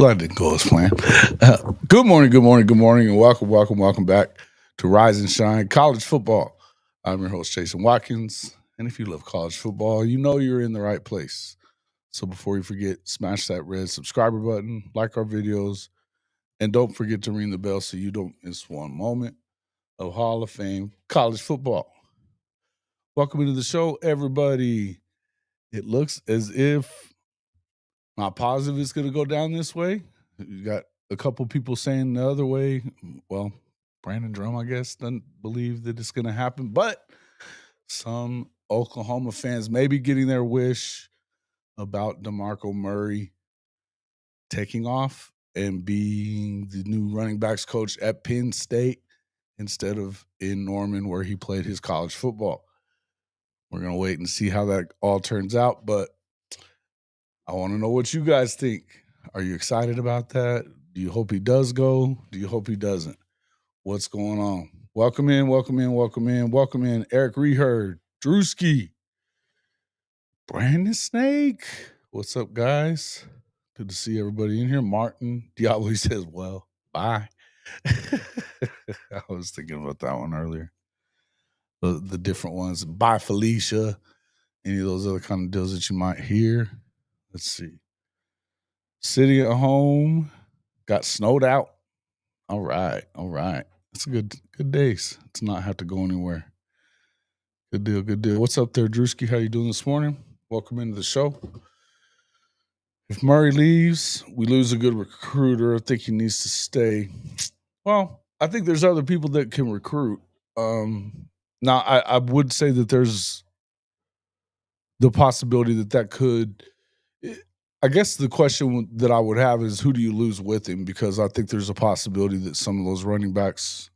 Well, that didn't go as planned. Good morning, and welcome back to Rise and Shine College Football. I'm your host, Jason Watkins, and if you love college football, you know you're in the right place. So before you forget, smash that red subscriber button, like our videos, and don't forget to ring the bell so you don't miss one moment of Hall of Fame college football. Welcome into the show, everybody. It looks as if my positive is going to go down this way. You got a couple people saying the other way. Well, Brandon Drum, I guess, doesn't believe that it's going to happen, but some Oklahoma fans may be getting their wish about DeMarco Murray taking off and being the new running backs coach at Penn State instead of in Norman, where he played his college football. We're going to wait and see how that all turns out, but I want to know what you guys think. Are you excited about that? Do you hope he does go? Do you hope he doesn't? What's going on? Welcome in. Eric Reherd, Drewski, Brandon Snake. What's up, guys? Good to see everybody in here. Martin Diablo says, well, bye. I was thinking about that one earlier. The different ones. Bye, Felicia. Any of those other kind of deals that you might hear. Let's see. Sitting at home, got snowed out. All right. It's a good days to not have to go anywhere. Good deal. What's up there, Drewski? How you doing this morning? Welcome into the show. If Murray leaves, we lose a good recruiter. I think he needs to stay. Well, I think there's other people that can recruit. Now, I would say that there's the possibility that could. I guess the question that I would have is, who do you lose with him? Because I think there's a possibility that some of those running backs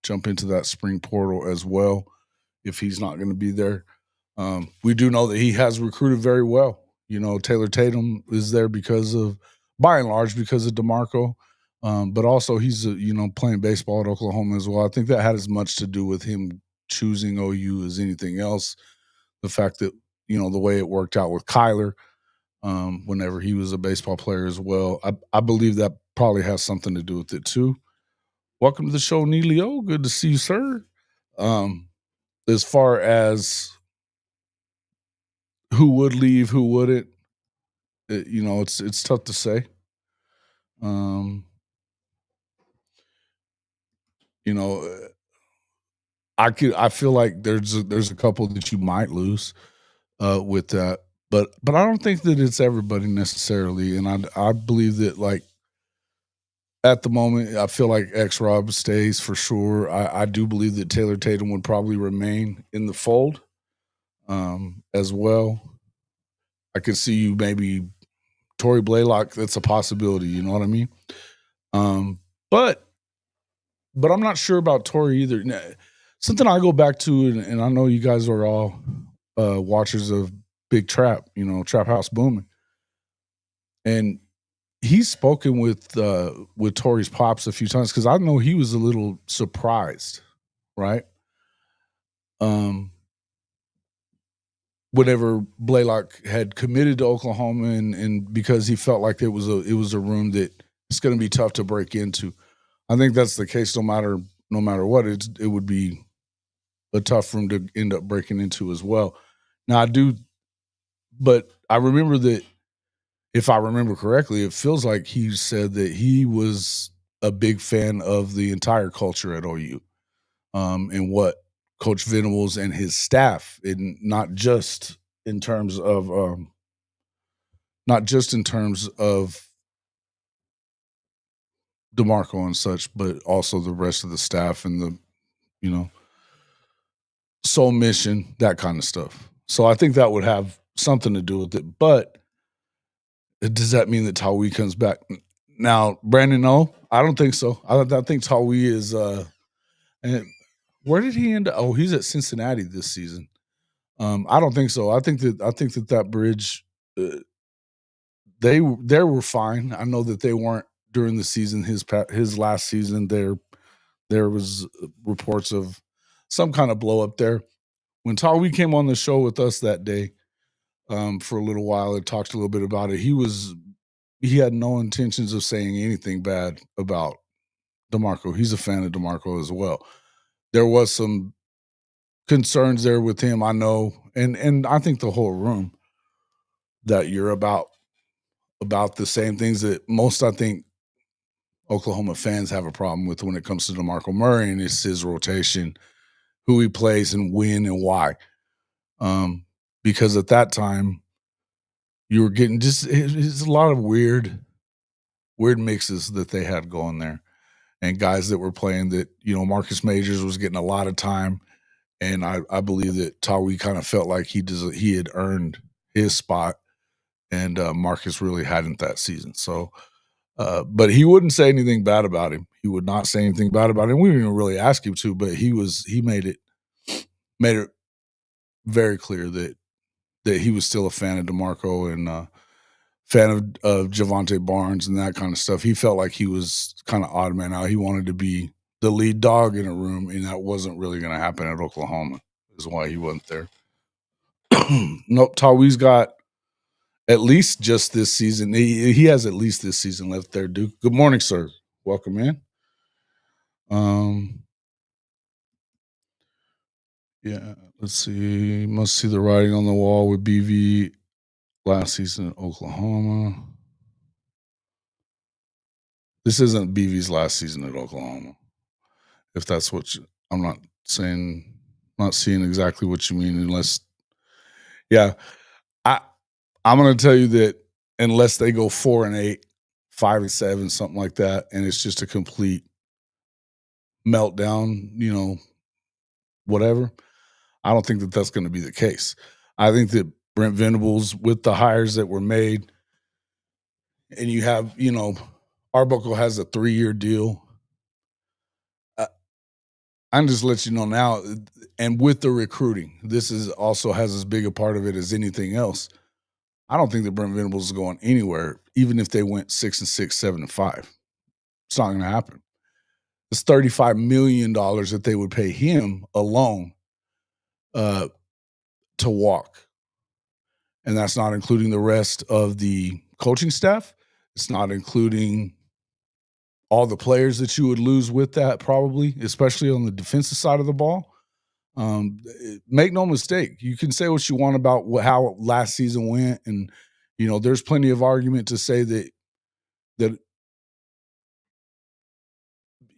jump into that spring portal as well if he's not going to be there. We do know that he has recruited very well. You know, Taylor Tatum is there by and large, because of DeMarco. But also he's, playing baseball at Oklahoma as well. I think that had as much to do with him choosing OU as anything else. The fact that, the way it worked out with Kyler, whenever he was a baseball player as well. I believe that probably has something to do with it too. Welcome to the show, Neelio. Good to see you, sir. As far as who would leave, who wouldn't, it's tough to say. I feel like there's a couple that you might lose with that. But I don't think that it's everybody necessarily, and I believe that, like, at the moment, I feel like X-Rob stays for sure. I do believe that Taylor Tatum would probably remain in the fold as well. I could see you maybe Torrey Blaylock. That's a possibility. You know what I mean? But I'm not sure about Torrey either. Something I go back to, and I know you guys are all watchers of Big Trap, Trap House Booming. And he's spoken with Torrey's pops a few times, because I know he was a little surprised, right? Whenever Blaylock had committed to Oklahoma, and because he felt like it was a room that it's going to be tough to break into. I think that's the case no matter what. It would be a tough room to end up breaking into as well. Now but I remember that, if I remember correctly, it feels like he said that he was a big fan of the entire culture at OU, and what Coach Venables and his staff, and not just in terms of DeMarco and such, but also the rest of the staff and the, soul mission, that kind of stuff. So I think that would have something to do with it. But does that mean that Tawi comes back? Now, Brandon, no, I don't think so. I think Tawi is and where did he end up? Oh, he's at Cincinnati this season. I don't think so. I think that bridge, they were fine. I know that they weren't during the season. His last season, there was reports of some kind of blow up there. When Tawi came on the show with us that day, for a little while and talked a little bit about it, he was he had no intentions of saying anything bad about DeMarco. He's a fan of DeMarco as well. There was some concerns there with him, I know, and I think the whole room that you're about the same things that most, I think, Oklahoma fans have a problem with when it comes to DeMarco Murray, and it's his rotation, who he plays and when and why. Because at that time, you were getting it's a lot of weird mixes that they had going there, and guys that were playing that, Marcus Majors was getting a lot of time, and I believe that Tawi kind of felt like he had earned his spot, and Marcus really hadn't that season. So, but he wouldn't say anything bad about him. He would not say anything bad about him. We didn't even really ask him to, but he made it very clear that he was still a fan of DeMarco and fan of Javante Barnes and that kind of stuff. He felt like he was kind of odd man out. He wanted to be the lead dog in a room, and that wasn't really going to happen at Oklahoma. Is why he wasn't there. Nope, Tawi's got at least just this season. He has at least this season left there, Duke. Good morning, sir. Welcome in. Yeah, let's see. Must see the writing on the wall with BV last season at Oklahoma. This isn't BV's last season at Oklahoma. If that's what I'm not saying, not seeing exactly what you mean, unless, yeah, I'm going to tell you that unless they go 4-8, 5-7, something like that, and it's just a complete meltdown, whatever, I don't think that that's going to be the case. I think that Brent Venables, with the hires that were made, and you have, Arbuckle has a 3-year deal. I'm just let you know now, and with the recruiting, this is also has as big a part of it as anything else. I don't think that Brent Venables is going anywhere, even if they went 6-6, 7-5. It's not going to happen. It's $35 million that they would pay him alone to walk. And that's not including the rest of the coaching staff. It's not including all the players that you would lose with that, probably, especially on the defensive side of the ball. Make no mistake, you can say what you want about how last season went, and there's plenty of argument to say that a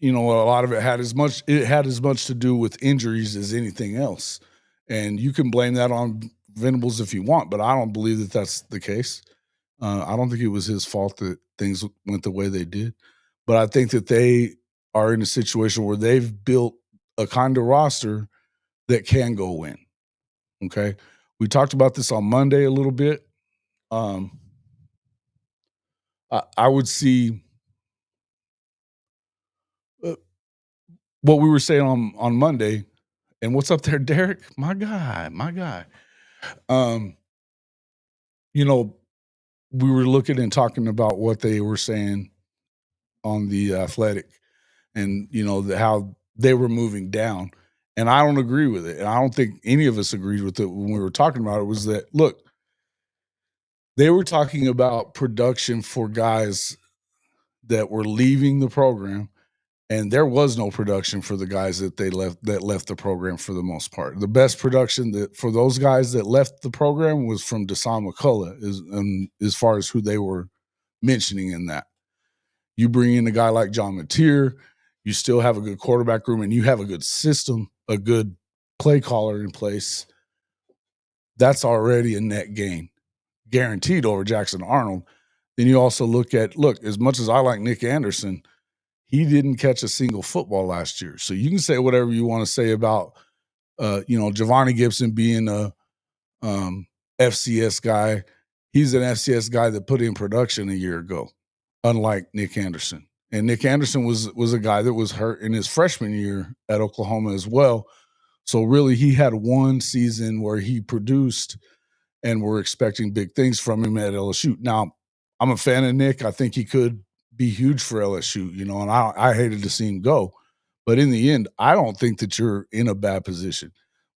lot of it had as much to do with injuries as anything else, and you can blame that on Venables if you want, but I don't believe that that's the case. I don't think it was his fault that things went the way they did, but I think that they are in a situation where they've built a kind of roster that can go win. Okay, we talked about this on Monday a little bit. I would see what we were saying on Monday, and what's up there, Derek? My guy. We were looking and talking about what they were saying on the Athletic, and how they were moving down, and I don't agree with it, and I don't think any of us agreed with it when we were talking about it. Was that, look, they were talking about production for guys that were leaving the program, and there was no production for the guys that left the program for the most part. The best production that for those guys that left the program was from Deshaun McCullough, as far as who they were mentioning in that. You bring in a guy like John Mateer, you still have a good quarterback room, and you have a good system, a good play caller in place. That's already a net gain, guaranteed, over Jackson Arnold. Then you also look, as much as I like Nick Anderson, he didn't catch a single football last year. So you can say whatever you want to say about, Giovanni Gibson being a FCS guy. He's an FCS guy that put in production a year ago, unlike Nick Anderson. And Nick Anderson was a guy that was hurt in his freshman year at Oklahoma as well. So really, he had one season where he produced, and we're expecting big things from him at LSU. Now, I'm a fan of Nick. I think he could be huge for LSU, and I hated to see him go. But in the end, I don't think that you're in a bad position.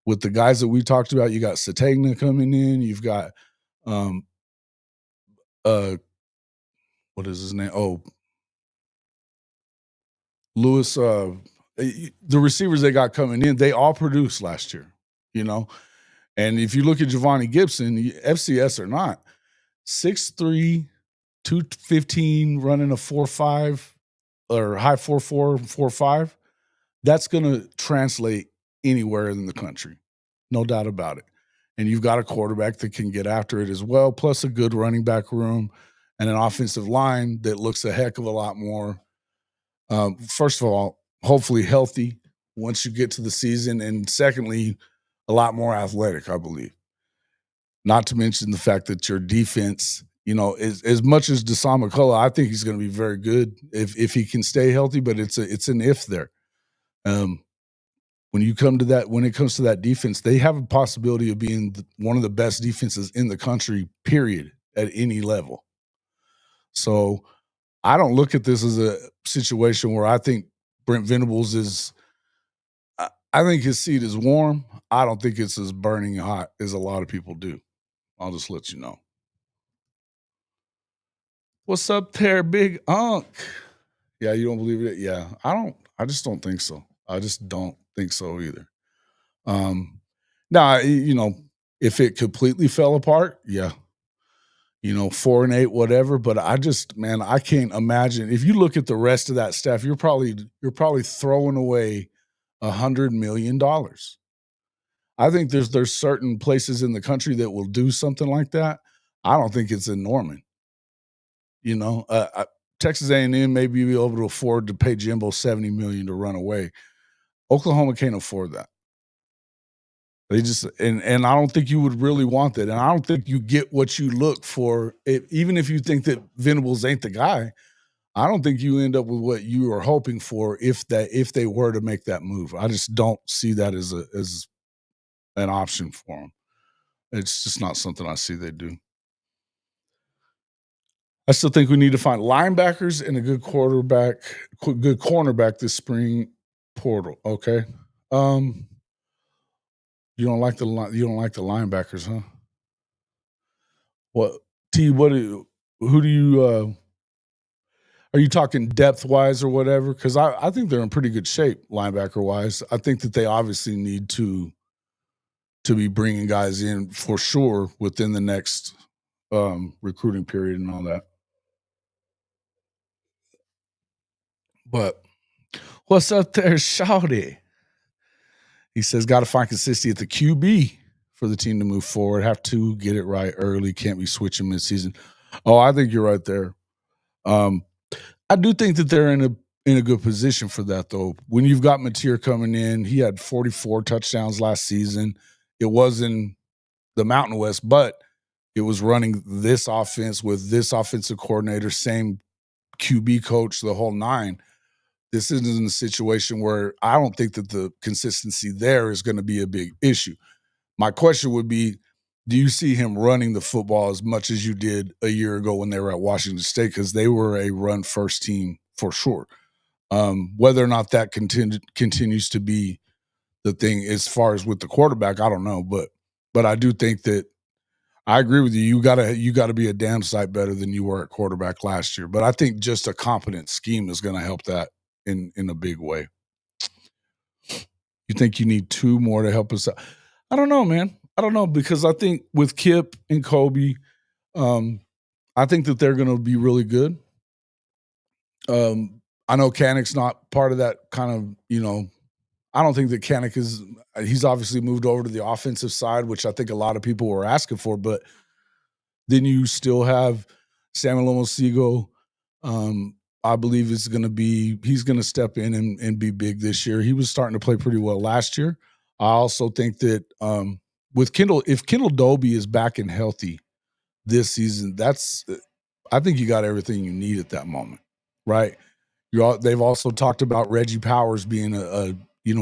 With the guys that we talked about, you got Sategna coming in. You've got what is his name? Oh, Lewis. The receivers they got coming in, they all produced last year, you know. And if you look at Giovanni Gibson, FCS or not, 6'3", 215, running a 4.5 or high 4.4, 4.5. That's going to translate anywhere in the country, no doubt about it. And you've got a quarterback that can get after it as well, plus a good running back room and an offensive line that looks a heck of a lot more. First of all, hopefully healthy once you get to the season, and secondly, a lot more athletic, I believe. Not to mention the fact that your defense, as much as Deshaun McCullough, I think he's going to be very good if he can stay healthy, but it's an if there. When it comes to that defense, they have a possibility of being one of the best defenses in the country, period, at any level. So I don't look at this as a situation where I think Brent Venables is – I think his seat is warm. I don't think it's as burning hot as a lot of people do. I'll just let you know. What's up there, Big Unk? Yeah, you don't believe it? Yeah, I just don't think so. I just don't think so either. Now, if it completely fell apart, yeah. 4-8, whatever. But I can't imagine. If you look at the rest of that staff, you're probably throwing away $100 million. I think there's certain places in the country that will do something like that. I don't think it's in Norman. Texas A&M may be able to afford to pay Jimbo $70 million to run away. Oklahoma can't afford that. They just and I don't think you would really want that, and I don't think you get what you look for. Even if you think that Venables ain't the guy, I don't think you end up with what you are hoping for if they were to make that move. I just don't see that as an option for them. It's just not something I see they do. I still think we need to find linebackers and a good cornerback this spring portal. Okay. You don't like the linebackers, huh? What T? Who do you? Are you talking depth wise or whatever? Because I think they're in pretty good shape linebacker wise. I think that they obviously need to be bringing guys in for sure within the next recruiting period and all that. But what's up there, Shouty? He says, got to find consistency at the QB for the team to move forward. Have to get it right early. Can't be switching midseason. Oh, I think you're right there. I do think that they're in a good position for that, though. When you've got Mateer coming in, he had 44 touchdowns last season. It was in the Mountain West, but it was running this offense with this offensive coordinator, same QB coach, the whole nine. This isn't a situation where I don't think that the consistency there is going to be a big issue. My question would be, do you see him running the football as much as you did a year ago when they were at Washington State? Because they were a run-first team for sure. Whether or not that continues to be the thing as far as with the quarterback, I don't know. But I do think that I agree with you. You gotta be a damn sight better than you were at quarterback last year. But I think just a competent scheme is going to help that in a big way. You think you need two more to help us out? I don't know, man. I don't know, because I think with Kip and Kobe, I think that they're going to be really good. I know Kanek's not part of that kind of, I don't think that Kanek he's obviously moved over to the offensive side, which I think a lot of people were asking for, but then you still have Samuel Omosigo. I believe he's going to step in and be big this year. He was starting to play pretty well last year. I also think that with Kendall, if Kendall Dobie is back and healthy this season, I think you got everything you need at that moment, right? They've also talked about Reggie Powers being a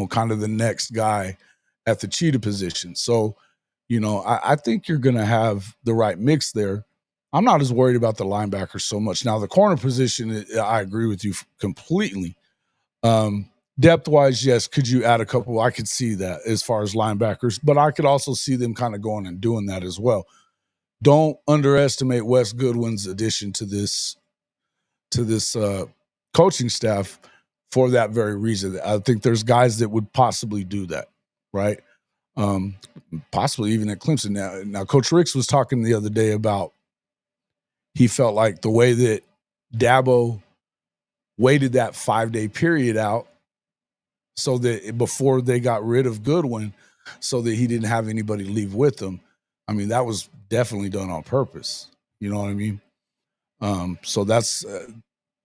kind of the next guy at the cheetah position. So, I think you're going to have the right mix there. I'm not as worried about the linebackers so much. Now, the corner position, I agree with you completely. Depth-wise, yes, could you add a couple? I could see that as far as linebackers, but I could also see them kind of going and doing that as well. Don't underestimate Wes Goodwin's addition to this coaching staff for that very reason. I think there's guys that would possibly do that, right? Possibly even at Clemson. Now, Coach Ricks was talking the other day about he felt like the way that Dabo waited that 5-day period out so that before they got rid of Goodwin, so that he didn't have anybody leave with him. I mean, that was definitely done on purpose. You know what I mean? So that's,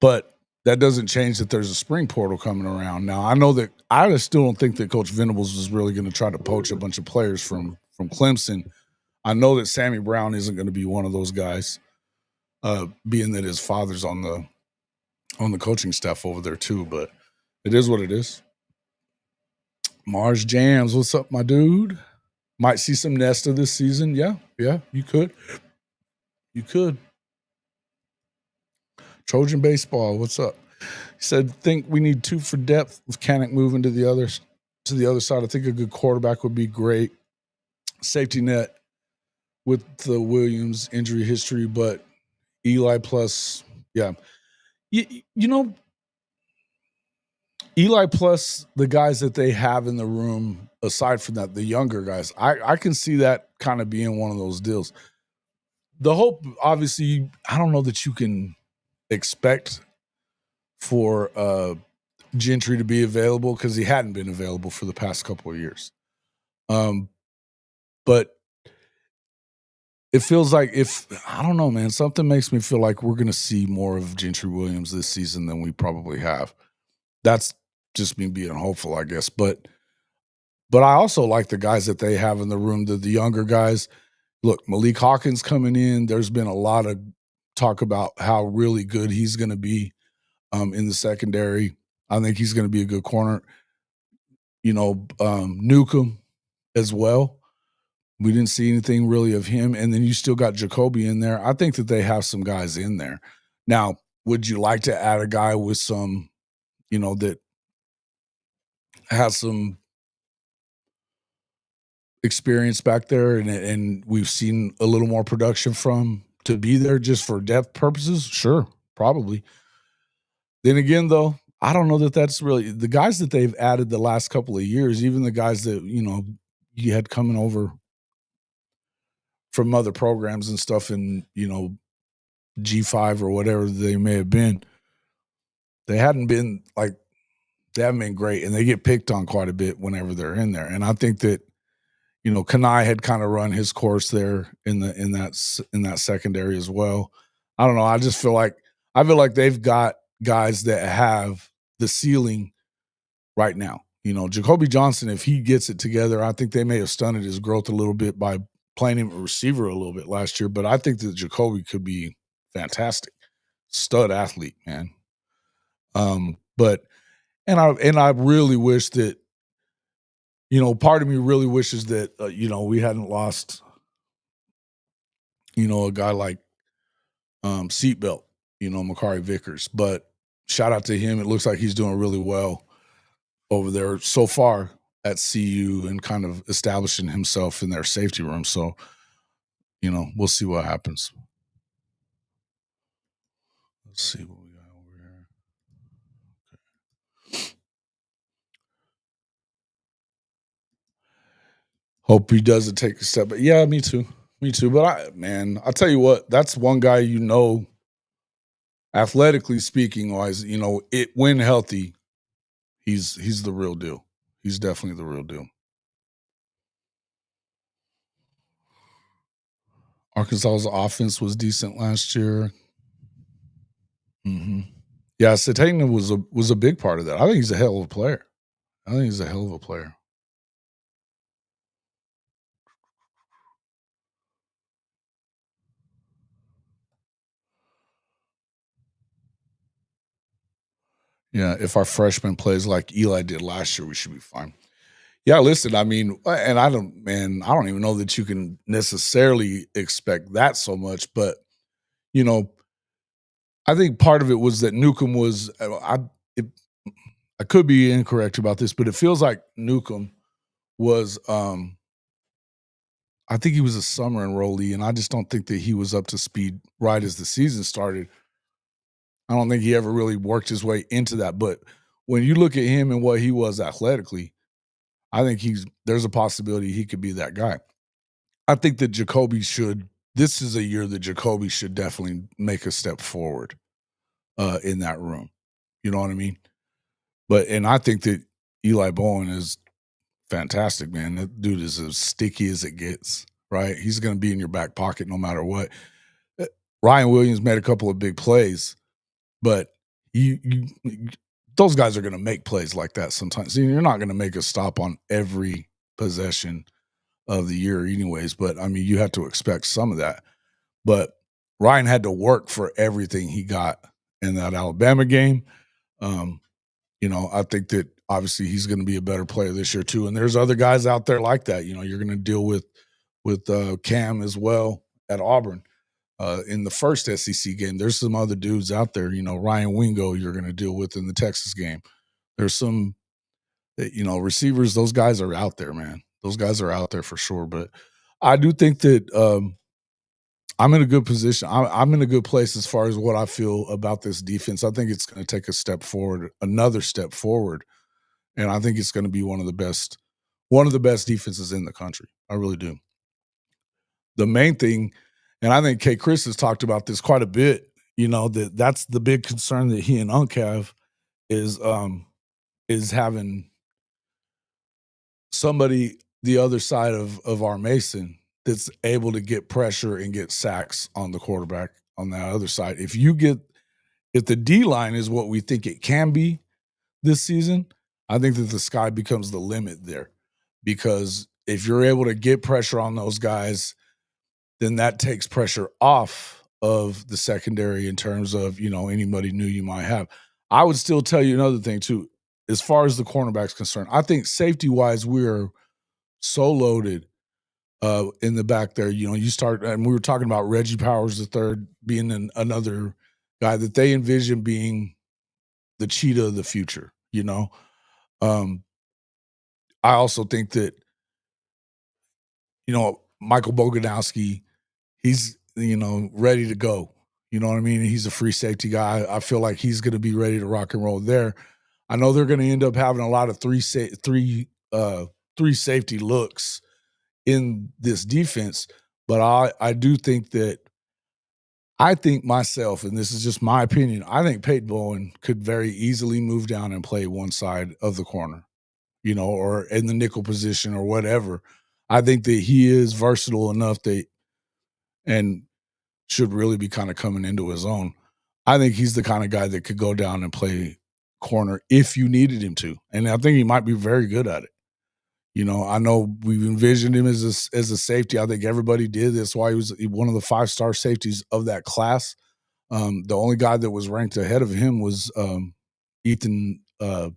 but that doesn't change that there's a spring portal coming around. Now, I know that I still don't think that Coach Venables is really going to try to poach a bunch of players from Clemson. I know that Sammy Brown isn't going to be one of those guys, being that his father's on the coaching staff over there too. But it is what it is. Mars Jams, what's up, my dude? Might see some Nesta this season. Yeah, you could. You could. Trojan Baseball, what's up? He said, think we need 2 for depth with Kanak moving to the other side. I think a good quarterback would be great. Safety net with the Williams injury history, but Eli plus, yeah. You know, Eli plus the guys that they have in the room, aside from that, the younger guys, I can see that kind of being one of those deals. The hope, obviously, I don't know that you can expect for Gentry to be available because he hadn't been available for the past couple of years. But it feels like I don't know, man, something makes me feel like we're going to see more of Gentry Williams this season than we probably have. That's just me being hopeful, I guess. But I also like the guys that they have in the room, the younger guys. Look, Malik Hawkins coming in. There's been a lot of talk about how really good he's going to be in the secondary. I think he's going to be a good corner. You know, Newcomb as well. We didn't see anything really of him. And then you still got Jacoby in there. I think that they have some guys in there. Now, would you like to add a guy with some, you know, that has some experience back there and we've seen a little more production from to be there just for depth purposes? Sure, probably. Then again, though, I don't know that that's really the guys that they've added the last couple of years, even the guys that, you know, you had coming over from other programs and stuff in, you know, G5 or whatever they may have been, they haven't been great, and they get picked on quite a bit whenever they're in there. And I think that, you know, Kanai had kind of run his course there in that secondary as well. I don't know. I feel like they've got guys that have the ceiling right now. You know, Jacoby Johnson, if he gets it together, I think they may have stunted his growth a little bit by playing him a receiver a little bit last year. But I think that Jacoby could be fantastic, stud athlete, man. But I really wish that, you know, part of me really wishes that you know, we hadn't lost, you know, a guy like Seatbelt, you know, Makari Vickers. But shout out to him. It looks like he's doing really well over there so far at CU and kind of establishing himself in their safety room. So, you know, we'll see what happens. Let's see what we got over here. Okay. Hope he doesn't take a step. But yeah, me too. Me too. But I'll tell you what, that's one guy, you know, athletically speaking wise, you know, when healthy, he's the real deal. He's definitely the real deal. Arkansas's offense was decent last year. Mm-hmm. Yeah, Satana was a big part of that. I think he's a hell of a player. Yeah, if our freshman plays like Eli did last year, we should be fine. Yeah, listen, I mean, and I don't even know that you can necessarily expect that so much, but you know, I think part of it was that Newcomb was I could be incorrect about this, but it feels like Newcomb was I think he was a summer enrollee, and I just don't think that he was up to speed right as the season started. I don't think he ever really worked his way into that. But when you look at him and what he was athletically, I think there's a possibility he could be that guy. I think that Jacoby should. This is a year that Jacoby should definitely make a step forward in that room. You know what I mean? And I think that Eli Bowen is fantastic, man. That dude is as sticky as it gets, right? He's going to be in your back pocket no matter what. Ryan Williams made a couple of big plays, but you those guys are going to make plays like that sometimes. See, you're not going to make a stop on every possession of the year anyways, but I mean, you have to expect some of that. But Ryan had to work for everything he got in that Alabama game. I think that obviously he's going to be a better player this year too. And there's other guys out there like that. You're going to deal with Cam as well at Auburn in the first SEC game. There's some other dudes out there. Ryan Wingo you're going to deal with in the Texas game. There's some, receivers. Those guys are out there, man. Those guys are out there for sure. But I do think that I'm in a good position. I'm in a good place as far as what I feel about this defense. I think it's going to take another step forward, and I think it's going to be one of the best defenses in the country. I really do. The main thing, and I think K. Chris has talked about this quite a bit. That's the big concern that he and Unc have is having somebody the other side of our Mason that's able to get pressure and get sacks on the quarterback on that other side. If the D line is what we think it can be this season, I think that the sky becomes the limit there. Because if you're able to get pressure on those guys, then that takes pressure off of the secondary in terms of, anybody new you might have. I would still tell you another thing too, as far as the cornerback's concerned. I think safety-wise, we're so loaded in the back there. You start, and we were talking about Reggie Powers III being another guy that they envision being the cheetah of the future. I also think that Michael Boganowski, he's ready to go. You know what I mean? He's a free safety guy. I feel like he's going to be ready to rock and roll there. I know they're going to end up having a lot of three safety looks in this defense, but I do think that myself, and this is just my opinion, I think Peyton Bowen could very easily move down and play one side of the corner, or in the nickel position or whatever. I think that he is versatile enough and should really be kind of coming into his own. I think he's the kind of guy that could go down and play corner if you needed him to. And I think he might be very good at it. I know we've envisioned him as a safety. I think everybody did. That's why he was one of the 5-star safeties of that class. The only guy that was ranked ahead of him was Ethan, or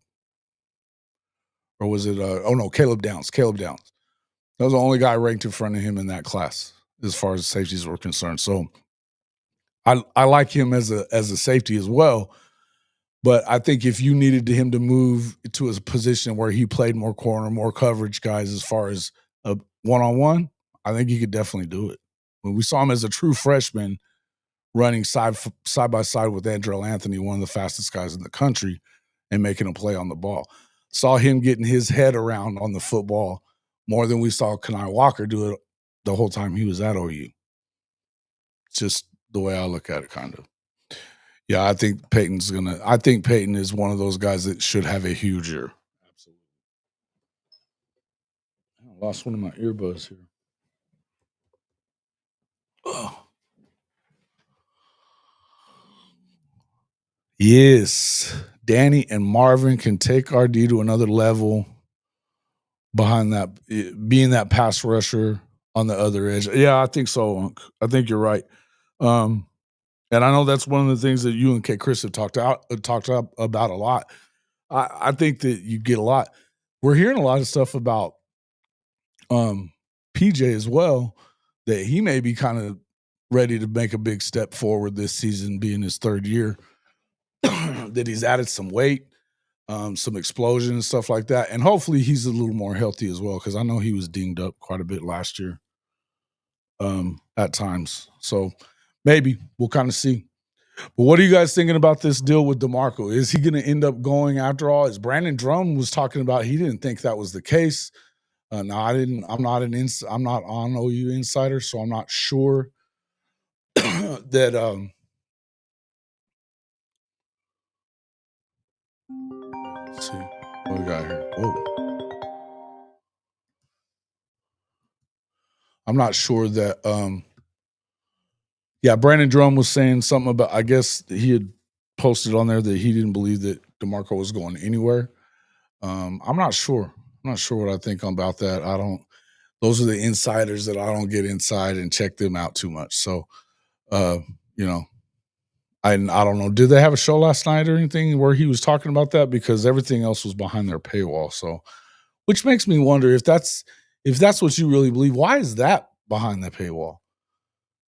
was it? Caleb Downs. Caleb Downs. That was the only guy ranked in front of him in that class as far as safeties were concerned. So I like him as a safety as well. But I think if you needed him to move to a position where he played more corner, more coverage guys as far as a one-on-one, I think he could definitely do it. When we saw him as a true freshman running side by side with Andrell Anthony, one of the fastest guys in the country, and making a play on the ball. Saw him getting his head around on the football more than we saw Kenai Walker do it the whole time he was at OU. It's just the way I look at it, kind of. Yeah, I think Peyton is one of those guys that should have a huge year. Absolutely. I lost one of my earbuds here. Oh. Yes. Danny and Marvin can take RD to another level behind that, being that pass rusher on the other edge. Yeah, I think so, Unc. I think you're right. And I know that's one of the things that you and K. Chris have talked about a lot. I think that you get a lot. We're hearing a lot of stuff about PJ as well, that he may be kind of ready to make a big step forward this season, being his third year, that he's added some weight, some explosion and stuff like that. And hopefully he's a little more healthy as well, because I know he was dinged up quite a bit last year at times. So maybe we'll kind of see. But what are you guys thinking about this deal with DeMarco? Is he going to end up going after all? As Brandon Drum was talking about, he didn't think that was the case. No, I didn't. I'm not I'm not on OU insider, so I'm not sure that. Let's see what we got here. Whoa, I'm not sure that. Yeah, Brandon Drum was saying something about. I guess he had posted on there that he didn't believe that DeMarco was going anywhere. I'm not sure. I'm not sure what I think about that. I don't. Those are the insiders that I don't get inside and check them out too much. So, you know, I don't know. Did they have a show last night or anything where he was talking about that? Because everything else was behind their paywall. So, which makes me wonder if that's what you really believe. Why is that behind the paywall?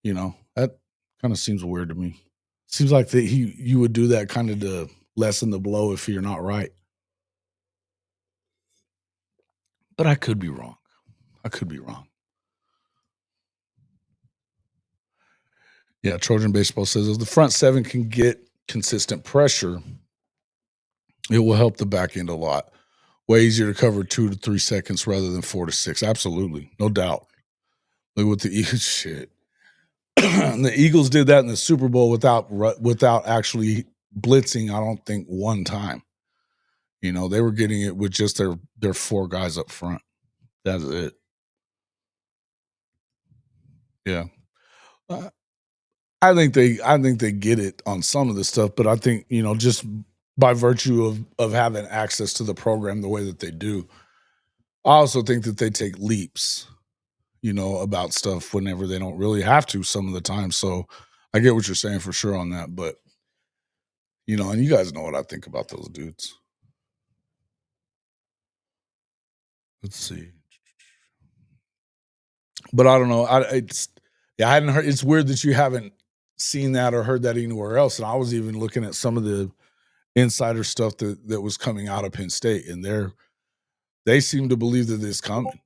You know, that kind of seems weird to me. Seems like that you would do that kind of to lessen the blow if you're not right. But I could be wrong. I could be wrong. Yeah, Trojan Baseball says if the front seven can get consistent pressure, it will help the back end a lot. Way easier to cover 2 to 3 seconds rather than 4 to 6. Absolutely, no doubt. Look what the Eagles shit. The Eagles did that in the Super Bowl without actually blitzing. I don't think one time. You know, they were getting it with just their 4 guys up front. That's it. Yeah. I think they get it on some of the stuff, but I think, you know, just by virtue of having access to the program the way that they do, I also think that they take leaps, you know, about stuff whenever they don't really have to some of the time. So I get what you're saying for sure on that, but you know, and you guys know what I think about those dudes. Let's see. But I don't know. I hadn't heard. It's weird that you haven't seen that or heard that anywhere else. And I was even looking at some of the insider stuff that was coming out of Penn State, and they seem to believe that it's coming.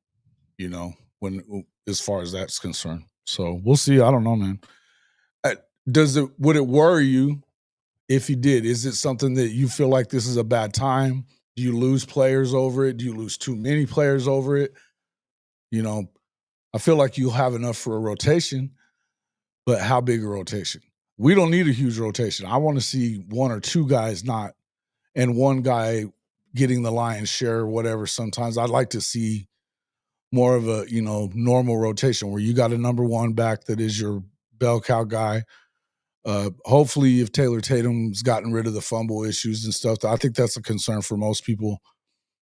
You know, when as far as that's concerned. So we'll see. I don't know, man. Would it worry you if he did? Is it something that you feel like this is a bad time? Do you lose players over it? Do you lose too many players over it? You know, I feel like you'll have enough for a rotation, but how big a rotation? We don't need a huge rotation. I want to see 1 or 2 guys not, and 1 guy getting the lion's share or whatever. Sometimes I'd like to see more of a, you know, normal rotation where you got a number 1 back that is your bell cow guy. Hopefully, if Taylor Tatum's gotten rid of the fumble issues and stuff, I think that's a concern for most people.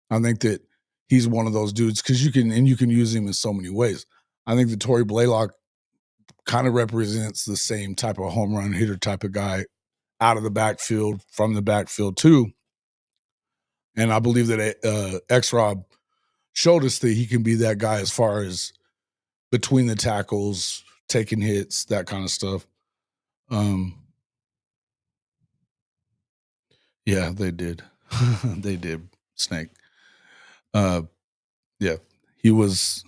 I think that he's one of those dudes because you can use him in so many ways. I think that Torrey Blaylock kind of represents the same type of home run hitter type of guy out of the backfield, from the backfield too. And I believe that X-Rob showed us that he can be that guy as far as between the tackles, taking hits, that kind of stuff. Yeah, they did. They did, Snake. Yeah, he was,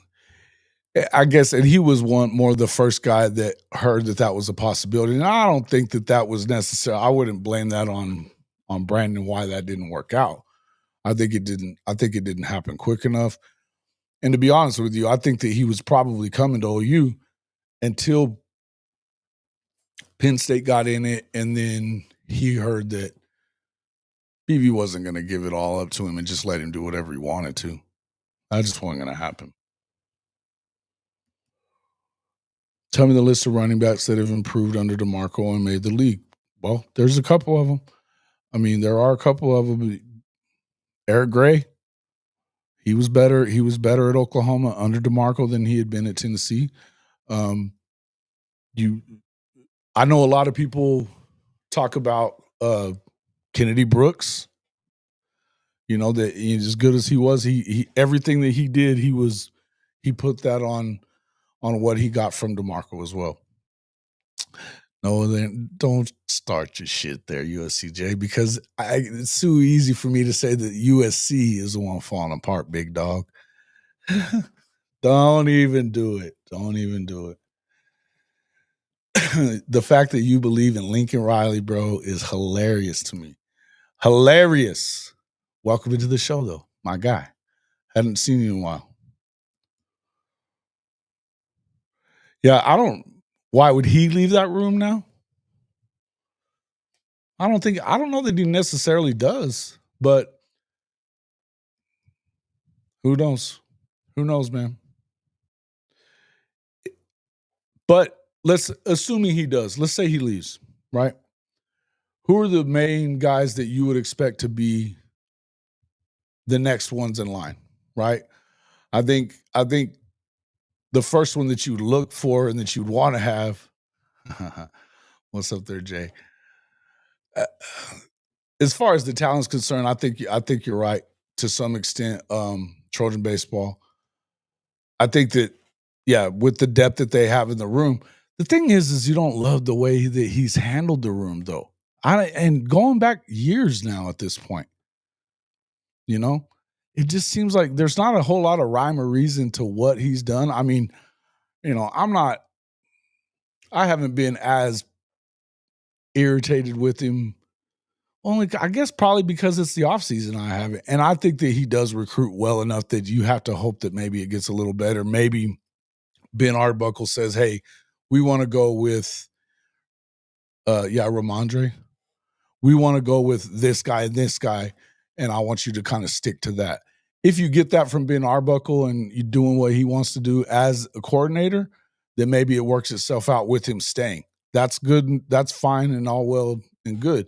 I guess, and he was the first guy that heard that was a possibility. And I don't think that was necessary. I wouldn't blame that on Brandon why that didn't work out. I think it didn't happen quick enough. And to be honest with you, I think that he was probably coming to OU until Penn State got in it, and then he heard that BB wasn't going to give it all up to him and just let him do whatever he wanted to. That just wasn't going to happen. Tell me the list of running backs that have improved under DeMarco and made the league. Well, there's a couple of them. I mean, there are a couple of them. Eric Gray, he was better. He was better at Oklahoma under DeMarco than he had been at Tennessee. I know a lot of people talk about Kennedy Brooks. You know, that as good as he was, he everything that he did, he put that on what he got from DeMarco as well. No, then don't start your shit there, USCJ, because it's too easy for me to say that USC is the one falling apart, big dog. Don't even do it. Don't even do it. the fact that you believe in Lincoln Riley, bro, is hilarious to me. Hilarious. Welcome into the show, though, my guy. Hadn't seen you in a while. Yeah, I don't. Why would he leave that room now? I don't know that he necessarily does, but who knows? Who knows, man? But assuming he does, let's say he leaves, right? Who are the main guys that you would expect to be the next ones in line, right? I think the first one that you would look for and that you'd want to have. What's up there, Jay? As far as the talent's concerned, I think you're right to some extent. Trojan baseball. I think that, yeah, with the depth that they have in the room, the thing is you don't love the way that he's handled the room, though. And going back years now at this point, you know, it just seems like there's not a whole lot of rhyme or reason to what he's done. I mean, I haven't been as irritated with him. Only, I guess, probably because it's the offseason I haven't. And I think that he does recruit well enough that you have to hope that maybe it gets a little better. Maybe Ben Arbuckle says, hey, we want to go with, Ramondre. We want to go with this guy and this guy, and I want you to kind of stick to that. If you get that from Ben Arbuckle and you're doing what he wants to do as a coordinator, then maybe it works itself out with him staying. That's good. That's fine and all well and good.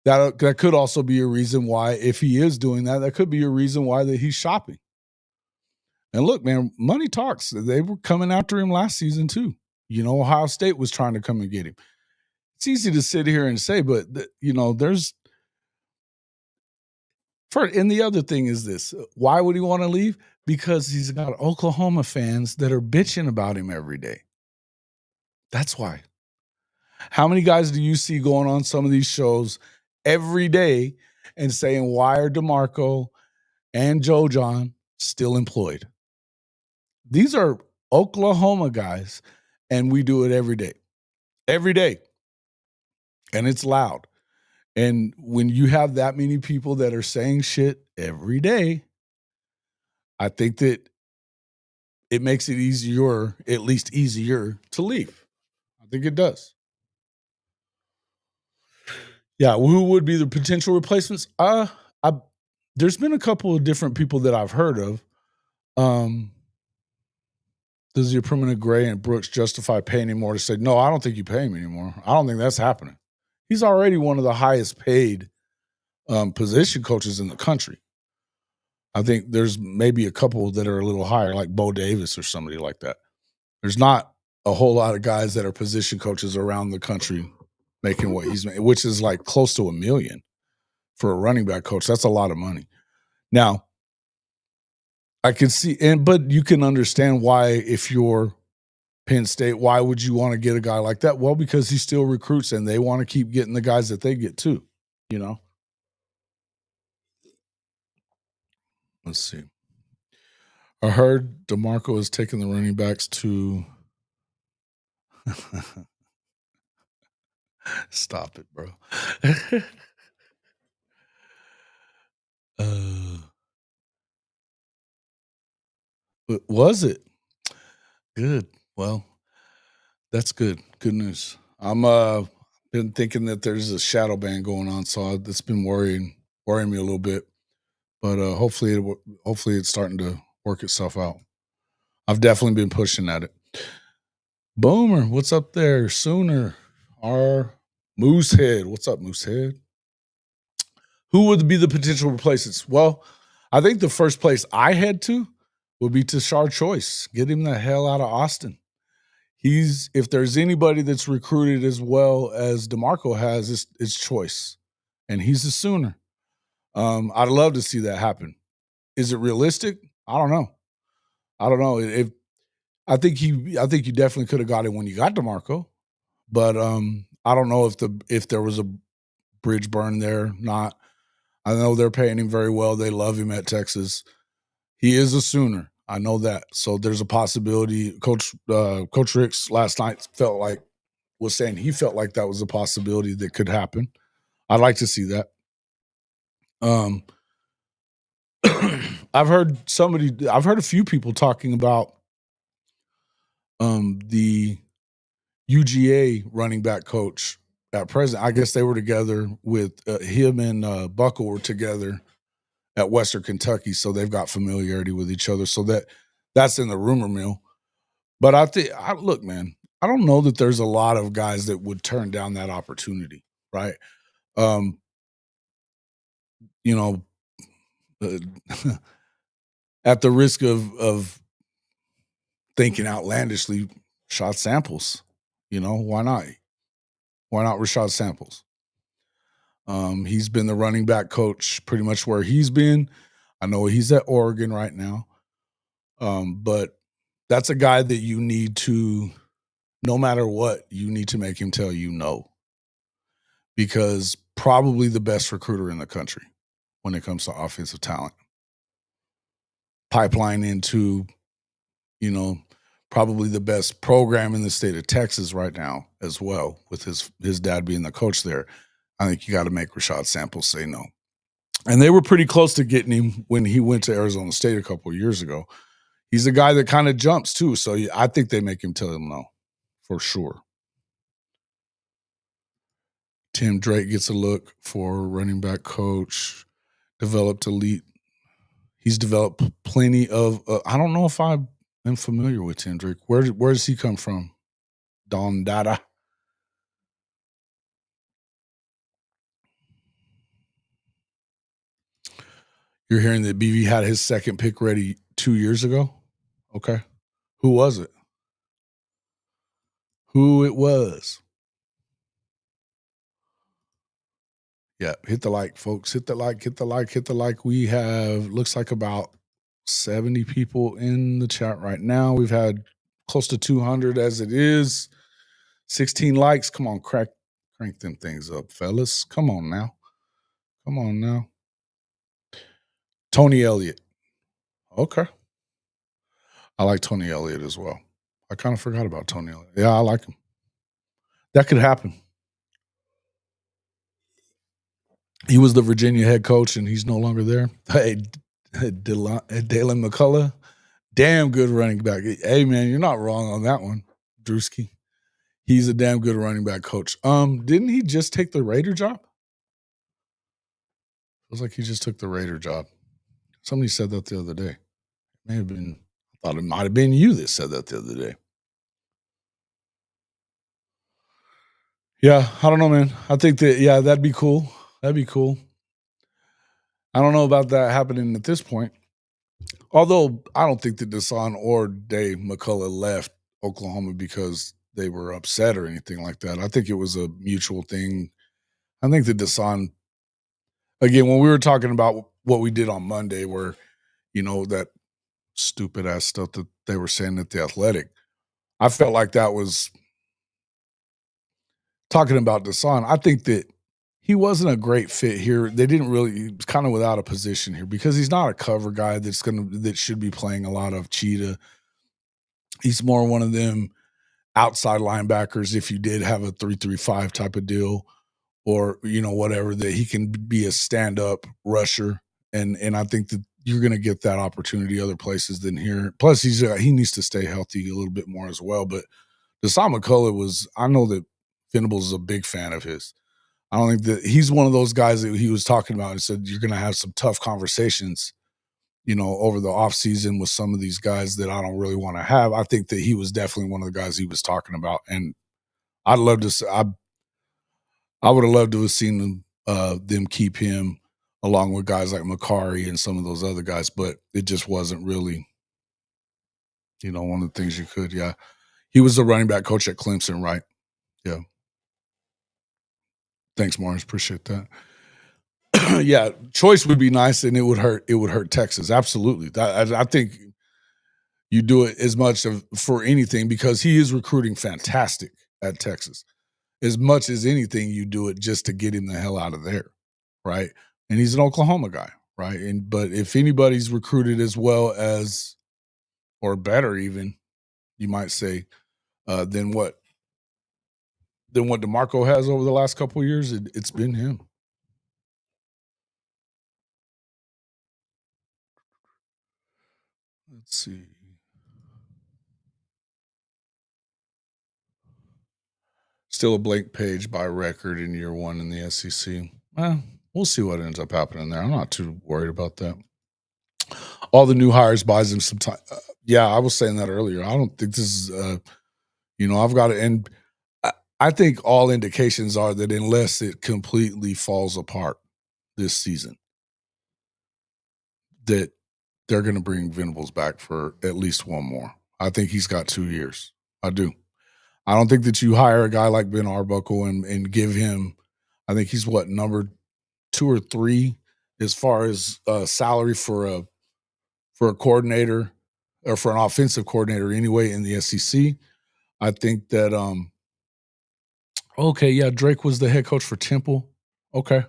That could also be a reason why, if he is doing that, that could be a reason why that he's shopping. And look, man, money talks. They were coming after him last season too. Ohio State was trying to come and get him. It's easy to sit here and say, but there's. And the other thing is this: why would he want to leave? Because he's got Oklahoma fans that are bitching about him every day. That's why. How many guys do you see going on some of these shows every day and saying, why are DeMarco and Joe John still employed? These are Oklahoma guys, and we do it every day. Every day. And it's loud. And when you have that many people that are saying shit every day, I think that it makes it easier, at least easier, to leave. I think it does. Yeah, who would be the potential replacements? There's been a couple of different people that I've heard of. Does your permanent Gray and Brooks justify paying him more to say, no, I don't think you pay him anymore. I don't think that's happening. He's already one of the highest paid position coaches in the country. I think there's maybe a couple that are a little higher, like Bo Davis or somebody like that. There's not a whole lot of guys that are position coaches around the country making what he's making, which is like close to $1 million for a running back coach. That's a lot of money. Now, I can see, but you can understand why, if you're Penn State, why would you want to get a guy like that? Well, because he still recruits and they want to keep getting the guys that they get too, Let's see. I heard DeMarco is taking the running backs to stop it, bro. Was it? Good. Well, that's good. Good news. I'm been thinking that there's a shadow ban going on, so it's been worrying me a little bit. But hopefully it's starting to work itself out. I've definitely been pushing at it. Boomer, what's up there? Sooner, our Moosehead. What's up, Moosehead? Who would be the potential replacements? Well, I think the first place I head to would be Tashard Choice. Get him the hell out of Austin. If there's anybody that's recruited as well as DeMarco has, it's Choice. And he's a Sooner. I'd love to see that happen. Is it realistic? I don't know. I think you definitely could have got it when you got DeMarco, but I don't know if there was a bridge burn there. Not. I know they're paying him very well. They love him at Texas. He is a Sooner. I know that. So there's a possibility. Coach Ricks last night felt like was saying he felt like that was a possibility that could happen. I'd like to see that. I've heard a few people talking about the UGA running back coach at present. I guess they were together with him and Buckle were together at Western Kentucky, so they've got familiarity with each other. So that's in the rumor mill. But look, man, I don't know that there's a lot of guys that would turn down that opportunity, right? Um, you know, at the risk of thinking outlandishly, Rashad Samples. Why not? Why not Rashad Samples? He's been the running back coach pretty much where he's been. I know he's at Oregon right now. But that's a guy that you need to, no matter what, you need to make him tell you no. Because probably the best recruiter in the country when it comes to offensive talent. Pipeline into, probably the best program in the state of Texas right now as well, with his dad being the coach there. I think you got to make Rashad Samples say no. And they were pretty close to getting him when he went to Arizona State a couple of years ago. He's a guy that kind of jumps too, so I think they make him tell him no, for sure. Tim Drake gets a look for running back coach, developed elite. He's developed plenty of I don't know if I am familiar with Tim Drake. Where does he come from? Don Dada. You're hearing that BV had his second pick ready 2 years ago? Okay. Who was it? Who it was? Yeah, hit the like, folks. Hit the like, hit the like, hit the like. We have, looks like about 70 people in the chat right now. We've had close to 200 as it is. 16 likes. Come on, crank them things up, fellas. Come on now. Come on now. Tony Elliott. Okay. I like Tony Elliott as well. I kind of forgot about Tony Elliott. Yeah, I like him. That could happen. He was the Virginia head coach, and he's no longer there. Hey, Dalen McCullough, damn good running back. Hey, man, you're not wrong on that one, Drewski. He's a damn good running back coach. Didn't he just take the Raider job? Feels like he just took the Raider job. Somebody said that the other day. May have been. I thought it might have been you that said that the other day. Yeah, I don't know, man. I think that, yeah, that'd be cool. That'd be cool. I don't know about that happening at this point. Although I don't think that Deshaun or Dave McCullough left Oklahoma because they were upset or anything like that. I think it was a mutual thing. I think that Deshaun, again, when we were talking about what we did on Monday, where, that stupid ass stuff that they were saying at the Athletic, I felt like that was talking about Deshaun. I think that he wasn't a great fit here. They didn't really, he was kind of without a position here because he's not a cover guy that should be playing a lot of cheetah. He's more one of them outside linebackers if you did have a 3-3-5 type of deal or, whatever, that he can be a stand-up rusher. And I think that you're going to get that opportunity other places than here. Plus, he needs to stay healthy a little bit more as well. But Deshaun McCullough I know that Venables is a big fan of his. I don't think that he's one of those guys that he was talking about and said you're going to have some tough conversations, over the offseason with some of these guys that I don't really want to have. I think that he was definitely one of the guys he was talking about. And I'd love to I would have loved to have seen them keep him along with guys like Macari and some of those other guys, but it just wasn't really, one of the things you could. Yeah. He was the running back coach at Clemson, right? Yeah. Thanks, Morris. Appreciate that. Yeah, choice would be nice, and it would hurt. It would hurt Texas. Absolutely. I think you do it as much for anything because he is recruiting fantastic at Texas. As much as anything, you do it just to get him the hell out of there, right? And he's an Oklahoma guy, right? But if anybody's recruited as well as, or better even, you might say, then what? than what DeMarco has over the last couple of years. It's been him. Let's see. Still a blank page by record in year one in the SEC. Well, we'll see what ends up happening there. I'm not too worried about that. All the new hires buys him some time. Yeah, I was saying that earlier. I don't think this is, I've got to end. I think all indications are that unless it completely falls apart this season, that they're going to bring Venables back for at least one more. I think he's got 2 years. I do. I don't think that you hire a guy like Ben Arbuckle and give him. I think he's what, number 2 or 3 as far as salary for a coordinator or for an offensive coordinator anyway in the SEC. I think that okay, yeah, Drake was the head coach for Temple. Okay.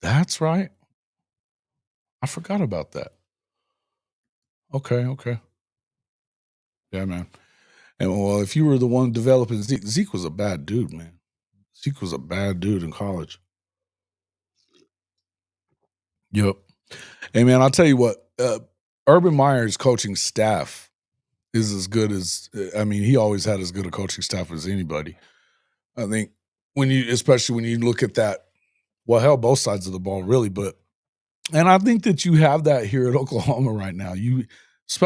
That's right. I forgot about that. Okay, okay. Yeah, man. And well, if you were the one developing Zeke was a bad dude, man. Zeke was a bad dude in college. Yep. Hey, man, I'll tell you what, Urban Meyer's coaching staff is as good as, I mean, he always had as good a coaching staff as anybody. I think especially when you look at that, well, hell, both sides of the ball, really, and I think that you have that here at Oklahoma right now.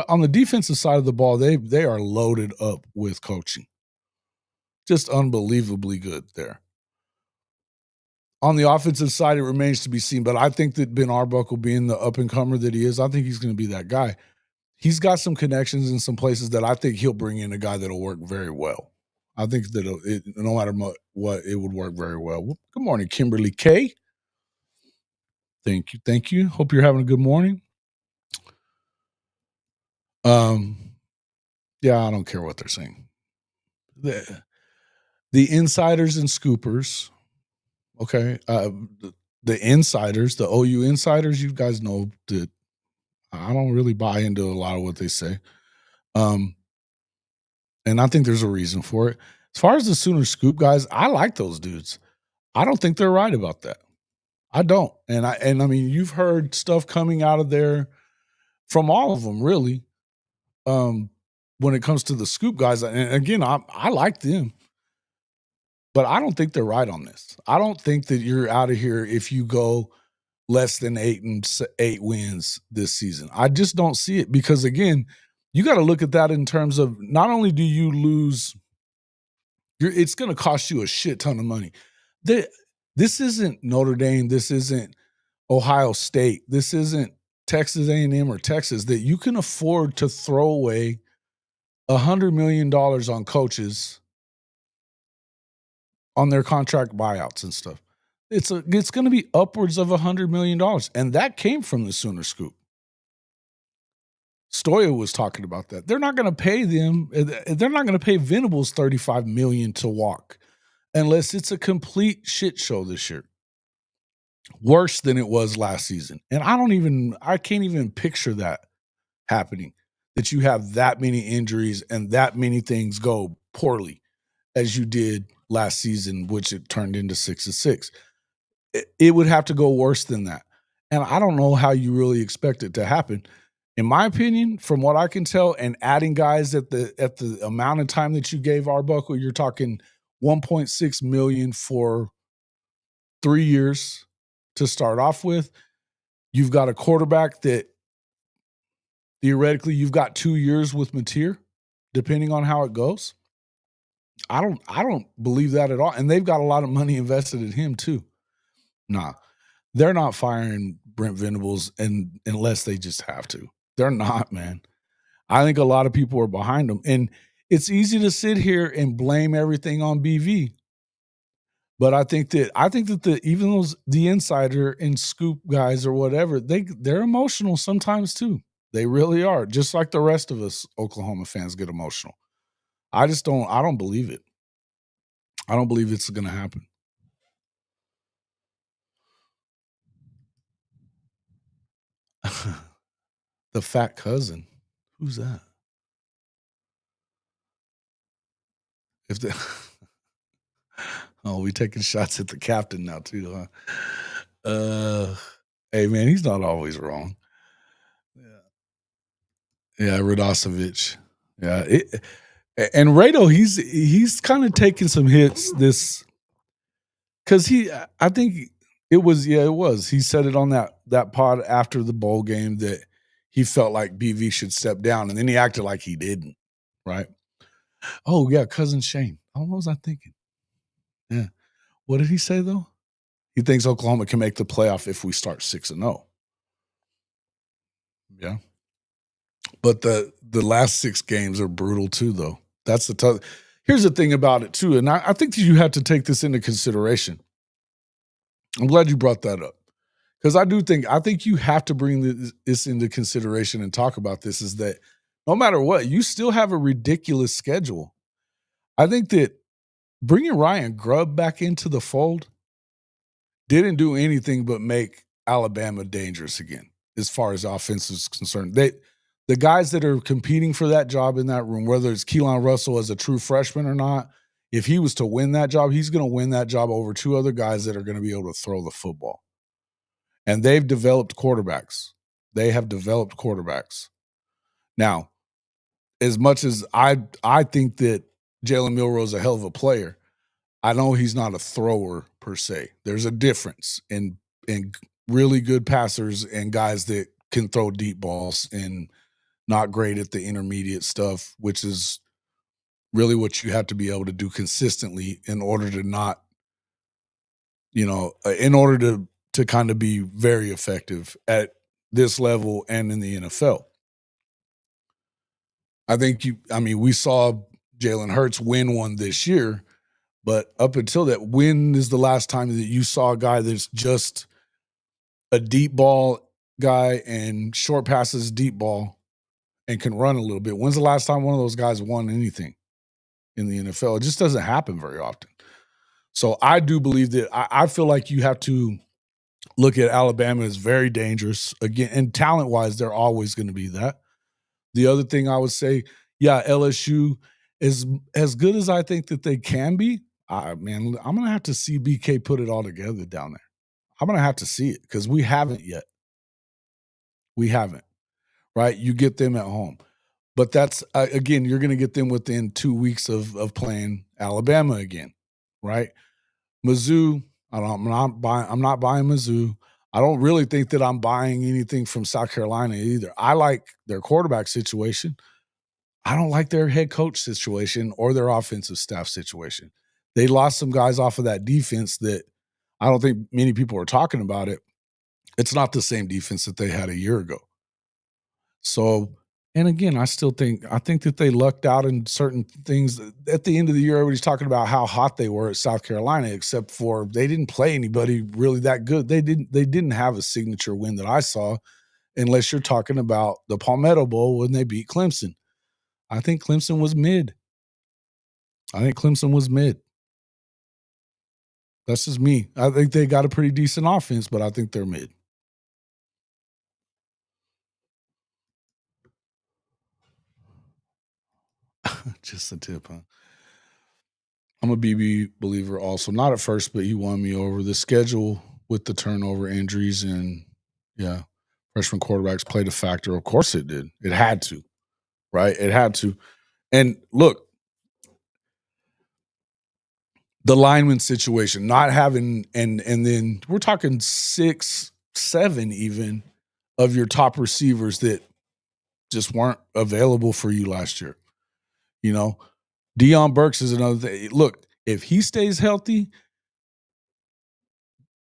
On the defensive side of the ball, they are loaded up with coaching. Just unbelievably good there. On the offensive side, it remains to be seen, but I think that Ben Arbuckle being the up-and-comer that he is, I think he's gonna be that guy. He's got some connections in some places that I think he'll bring in a guy that'll work very well. I think that no matter what, it would work very well. Good morning, Kimberly K. Thank you. Hope you're having a good morning. Yeah, I don't care what they're saying. The insiders and scoopers, okay. The insiders, the OU insiders, you guys know that I don't really buy into a lot of what they say. And I think there's a reason for it. As far as the Sooner scoop guys, I like those dudes. I don't think they're right about that. I don't. And I mean, you've heard stuff coming out of there from all of them, really. When it comes to the scoop guys, and again, I like them, but I don't think they're right on this. I don't think that you're out of here if you go less than 8 wins this season. I just don't see it because again, you got to look at that in terms of not only do you lose, it's going to cost you a shit ton of money. This isn't Notre Dame. This isn't Ohio State. This isn't Texas A&M or Texas that you can afford to throw away $100 million on coaches on their contract buyouts and stuff. It's going to be upwards of $100 million, and that came from the Sooner Scoop. Stoya was talking about that. They're not going to pay them. They're not going to pay Venables $35 million to walk unless it's a complete shit show this year. Worse than it was last season. And I can't even picture that happening, that you have that many injuries and that many things go poorly as you did last season, which it turned into 6-6. It would have to go worse than that. And I don't know how you really expect it to happen. In my opinion, from what I can tell, and adding guys at the amount of time that you gave Arbuckle, you're talking $1.6 million for 3 years to start off with. You've got a quarterback that theoretically you've got 2 years with Mateer, depending on how it goes. I don't believe that at all. And they've got a lot of money invested in him too. Nah, they're not firing Brent Venables unless they just have to. They're not, man. I think a lot of people are behind them. And it's easy to sit here and blame everything on BV. But I think that even the insider and scoop guys or whatever, they're emotional sometimes too. They really are. Just like the rest of us Oklahoma fans get emotional. I don't believe it. I don't believe it's going to happen. The fat cousin. Who's that? If the Oh, we taking shots at the captain now too, huh? Hey man, he's not always wrong. Yeah, yeah, Radosevich. Yeah, and Rado, he's kind of taking some hits this because I think it was yeah, it was. He said it on that pod after the bowl game that he felt like BV should step down, and then he acted like he didn't. Right? Oh yeah, cousin Shane. Oh, what was I thinking? Yeah. What did he say though? He thinks Oklahoma can make the playoff if we start 6-0. Yeah. But the last 6 games are brutal too, though. That's the tough. Here's the thing about it too, and I think that you have to take this into consideration. I'm glad you brought that up because I think you have to bring this into consideration and talk about this. Is that no matter what, you still have a ridiculous schedule. I think that bringing Ryan Grubb back into the fold didn't do anything but make Alabama dangerous again as far as offense is concerned. The guys that are competing for that job in that room, whether it's Keelan Russell as a true freshman or not, if he was to win that job, he's going to win that job over 2 other guys that are going to be able to throw the football. And they've developed quarterbacks. They have developed quarterbacks. Now, as much as I think that Jalen Milroe is a hell of a player, I know he's not a thrower per se. There's a difference in really good passers and guys that can throw deep balls and not great at the intermediate stuff, which is really what you have to be able to do consistently in order to not, in order to kind of be very effective at this level and in the NFL. We saw Jalen Hurts win one this year, but up until that, when is the last time that you saw a guy that's just a deep ball guy and short passes deep ball and can run a little bit? When's the last time one of those guys won anything in the NFL? It just doesn't happen very often. So I do believe that I feel like you have to look at Alabama as very dangerous again, and talent wise, they're always going to be that. The other thing I would say, yeah, LSU is as good as I think that they can be. Man, I'm gonna have to see BK put it all together down there. I'm gonna have to see it because we haven't yet. We haven't, right? You get them at home, but that's again, you're gonna get them within 2 weeks of playing Alabama again, right? Mizzou, I'm not buying Mizzou. I don't really think that I'm buying anything from South Carolina either. I like their quarterback situation. I don't like their head coach situation or their offensive staff situation. They lost some guys off of that defense that I don't think many people are talking about it. It's not the same defense that they had a year ago. So, and again, I think that they lucked out in certain things. At the end of the year, everybody's talking about how hot they were at South Carolina, except for they didn't play anybody really that good. They didn't have a signature win that I saw, unless you're talking about the Palmetto Bowl when they beat Clemson. I think Clemson was mid. I think Clemson was mid. That's just me. I think they got a pretty decent offense, but I think they're mid. Just a tip, huh? I'm a BB believer also. Not at first, but he won me over. The schedule with the turnover injuries and yeah, freshman quarterbacks played a factor. Of course it did. It had to, right? It had to. And look, the lineman situation, not having and then we're talking 6, 7 even of your top receivers that just weren't available for you last year. You know, Deion Burks is another thing. Look, if he stays healthy,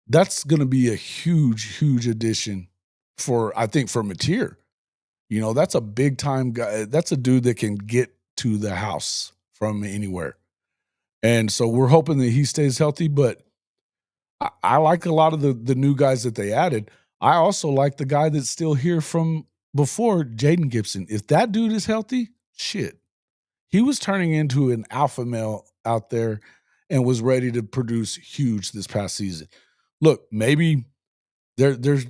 that's going to be a huge, huge addition I think, for Mateer. That's a big time guy. That's a dude that can get to the house from anywhere. And so we're hoping that he stays healthy, but I like a lot of the new guys that they added. I also like the guy that's still here from before, Jaden Gibson. If that dude is healthy, shit. He was turning into an alpha male out there and was ready to produce huge this past season. Look, maybe there's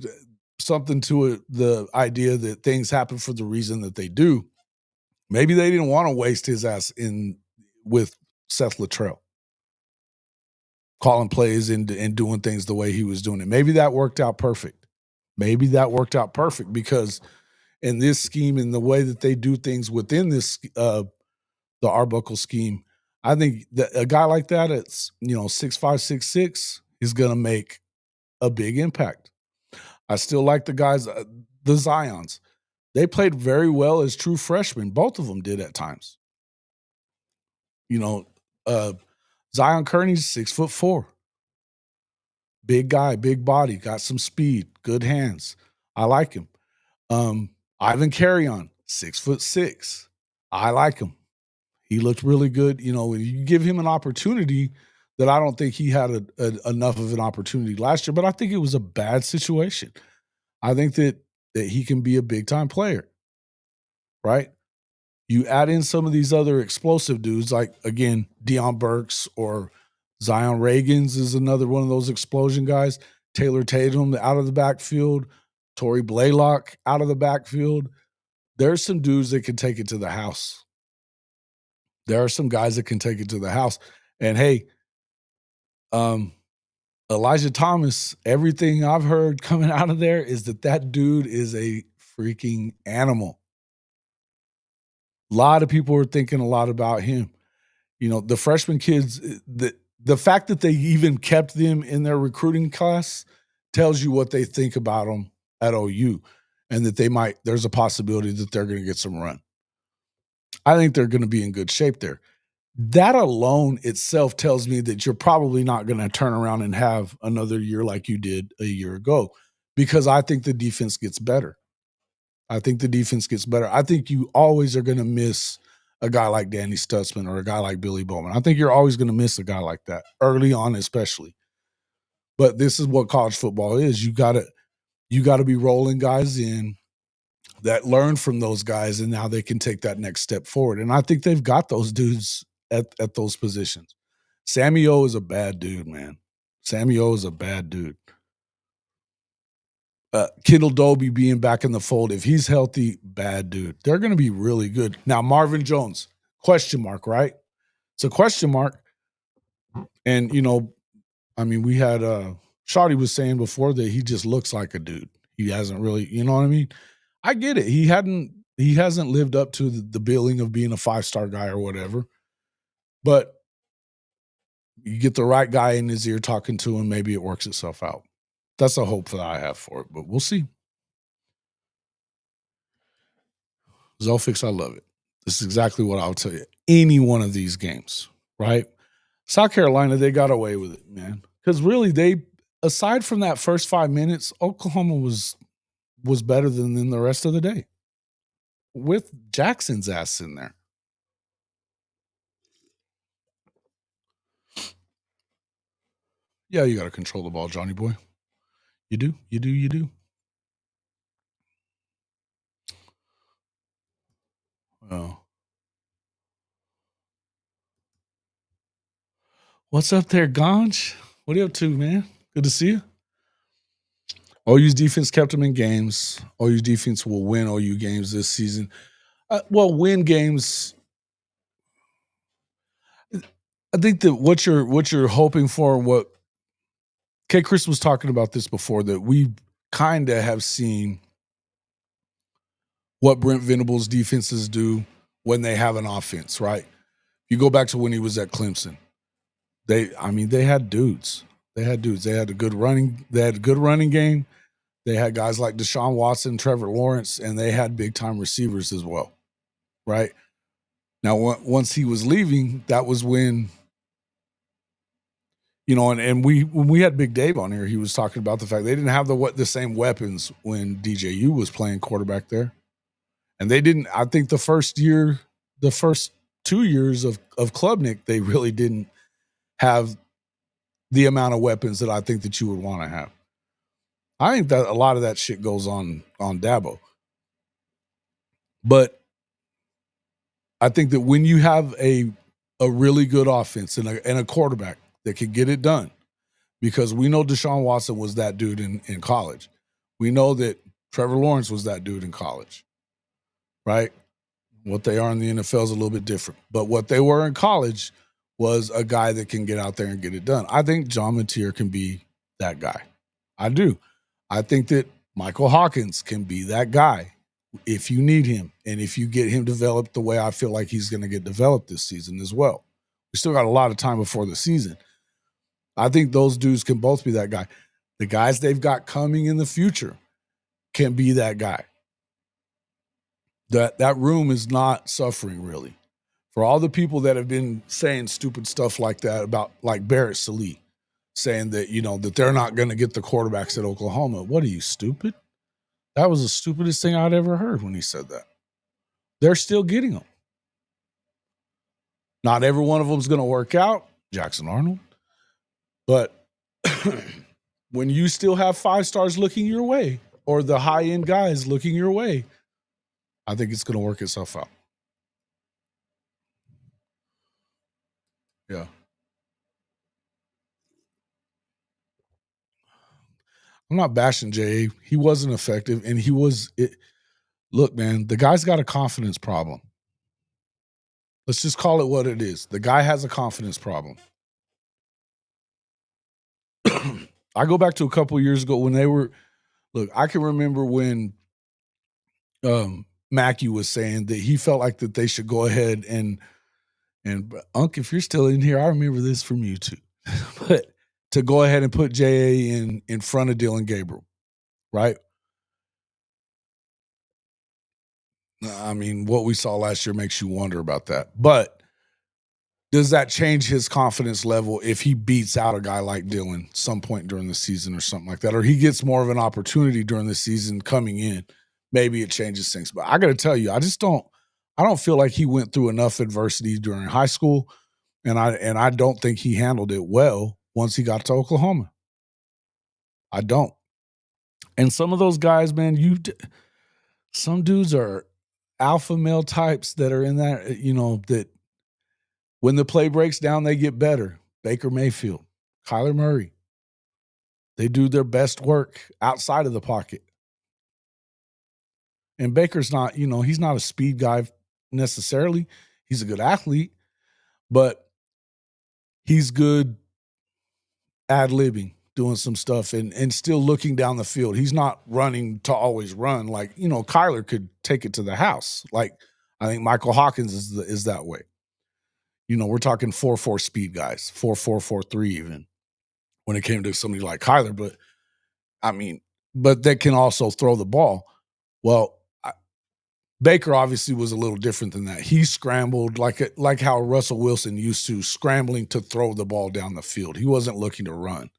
something to it, the idea that things happen for the reason that they do. Maybe they didn't want to waste his ass in with Seth Luttrell. calling plays and doing things the way he was doing it. Maybe that worked out perfect. Maybe that worked out perfect because in this scheme and the way that they do things within this the Arbuckle scheme, I think that a guy like that it's 6'5", 6'6", is going to make a big impact. I still like the guys, the Zions. They played very well as true freshmen. Both of them did at times. Uh, Zion Kearney's 6'4", big guy, big body, got some speed, good hands. I like him. Ivan Carrion, 6'6". I like him. He looked really good. You give him an opportunity that I don't think he had enough of an opportunity last year, but I think it was a bad situation. I think that he can be a big time player, right? You add in some of these other explosive dudes, like again, Deion Burks or Zion Reagans is another one of those explosion guys. Taylor Tatum out of the backfield, Torrey Blaylock out of the backfield. There's some dudes that can take it to the house. There are some guys that can take it to the house. And hey, Elijah Thomas, everything I've heard coming out of there is that dude is a freaking animal. A lot of people are thinking a lot about him. The freshman kids, the fact that they even kept them in their recruiting class tells you what they think about them at OU and that there's a possibility that they're going to get some run. I think they're going to be in good shape there. That alone itself tells me that you're probably not going to turn around and have another year like you did a year ago because I think the defense gets better. I think you always are going to miss a guy like Danny Stutzman or a guy like Billy Bowman. I think you're always going to miss a guy like that early on, especially. But this is what college football is. You got to be rolling guys in that learn from those guys, and now they can take that next step forward. And I think they've got those dudes at those positions. Sammy O is a bad dude, man. Sammy O is a bad dude. Kendall Dobie being back in the fold, if he's healthy, bad dude. They're going to be really good. Now, Marvin Jones, question mark, right? It's a question mark. And, we had Shawty was saying before that he just looks like a dude. He hasn't really, you know what I mean? I get it. He hasn't lived up to the billing of being a 5-star guy or whatever. But you get the right guy in his ear talking to him, maybe it works itself out. That's a hope that I have for it, but we'll see. Zofix, I love it. This is exactly what I'll tell you. Any one of these games, right? South Carolina, they got away with it, man. Because really, aside from that first 5 minutes, Oklahoma was better than the rest of the day. With Jackson's ass in there. Yeah, you got to control the ball, Johnny boy. You do. Oh. What's up there, Ganj? What are you up to, man? Good to see you. OU's defense kept them in games. OU's defense will win OU games this season. Win games. I think that what you're hoping for, and what K. Chris was talking about this before, that we kind of have seen what Brent Venables defenses do when they have an offense, right? You go back to when he was at Clemson. They had dudes. They had a good running game. They had guys like Deshaun Watson, Trevor Lawrence, and they had big-time receivers as well, right? Now, once he was leaving, that was when, when we had Big Dave on here, he was talking about the fact they didn't have the same weapons when DJU was playing quarterback there. And they didn't, I think the first 2 years of Klubnik, they really didn't have the amount of weapons that I think that you would want to have. I think that a lot of that shit goes on Dabo. But I think that when you have a really good offense and a quarterback that can get it done, because we know Deshaun Watson was that dude in college. We know that Trevor Lawrence was that dude in college, right? What they are in the NFL is a little bit different. But what they were in college was a guy that can get out there and get it done. I think John Mateer can be that guy. I do. I think that Michael Hawkins can be that guy if you need him and if you get him developed the way I feel like he's going to get developed this season as well. We still got a lot of time before the season. I think those dudes can both be that guy. The guys they've got coming in the future can be that guy. That room is not suffering really. For all the people that have been saying stupid stuff like that about like Barrett Sallee, saying that, that they're not going to get the quarterbacks at Oklahoma. What are you, stupid? That was the stupidest thing I'd ever heard when he said that. They're still getting them. Not every one of them is going to work out, Jackson Arnold. But when you still have 5 stars looking your way or the high-end guys looking your way, I think it's going to work itself out. Yeah. I'm not bashing Jay. He wasn't effective, and he was look, man, the guy's got a confidence problem. Let's just call it what it is. The guy has a confidence problem. I go back to a couple of years ago when they were look, I can remember when Mackey was saying that he felt like that they should go ahead and Unc, if you're still in here, I remember this from you too. But to go ahead and put J.A. in front of Dylan Gabriel, right? I mean, what we saw last year makes you wonder about that. But does that change his confidence level if he beats out a guy like Dylan some point during the season or something like that? Or he gets more of an opportunity during the season coming in. Maybe it changes things. But I got to tell you, I don't feel like he went through enough adversity during high school. And I don't think he handled it well once he got to Oklahoma. I don't. And some of those guys, man, some dudes are alpha male types that are in that, that when the play breaks down, they get better. Baker Mayfield, Kyler Murray. They do their best work outside of the pocket. And Baker's not, he's not a speed guy necessarily. He's a good athlete, but he's good ad-libbing, doing some stuff and still looking down the field. He's not running to always run. Like, Kyler could take it to the house. Like, I think Michael Hawkins is that way. We're talking 4.4 speed guys, 4.4, 4.3 even when it came to somebody like Kyler. But, but they can also throw the ball. Well, Baker obviously was a little different than that. He scrambled like how Russell Wilson used to, scrambling to throw the ball down the field. He wasn't looking to run.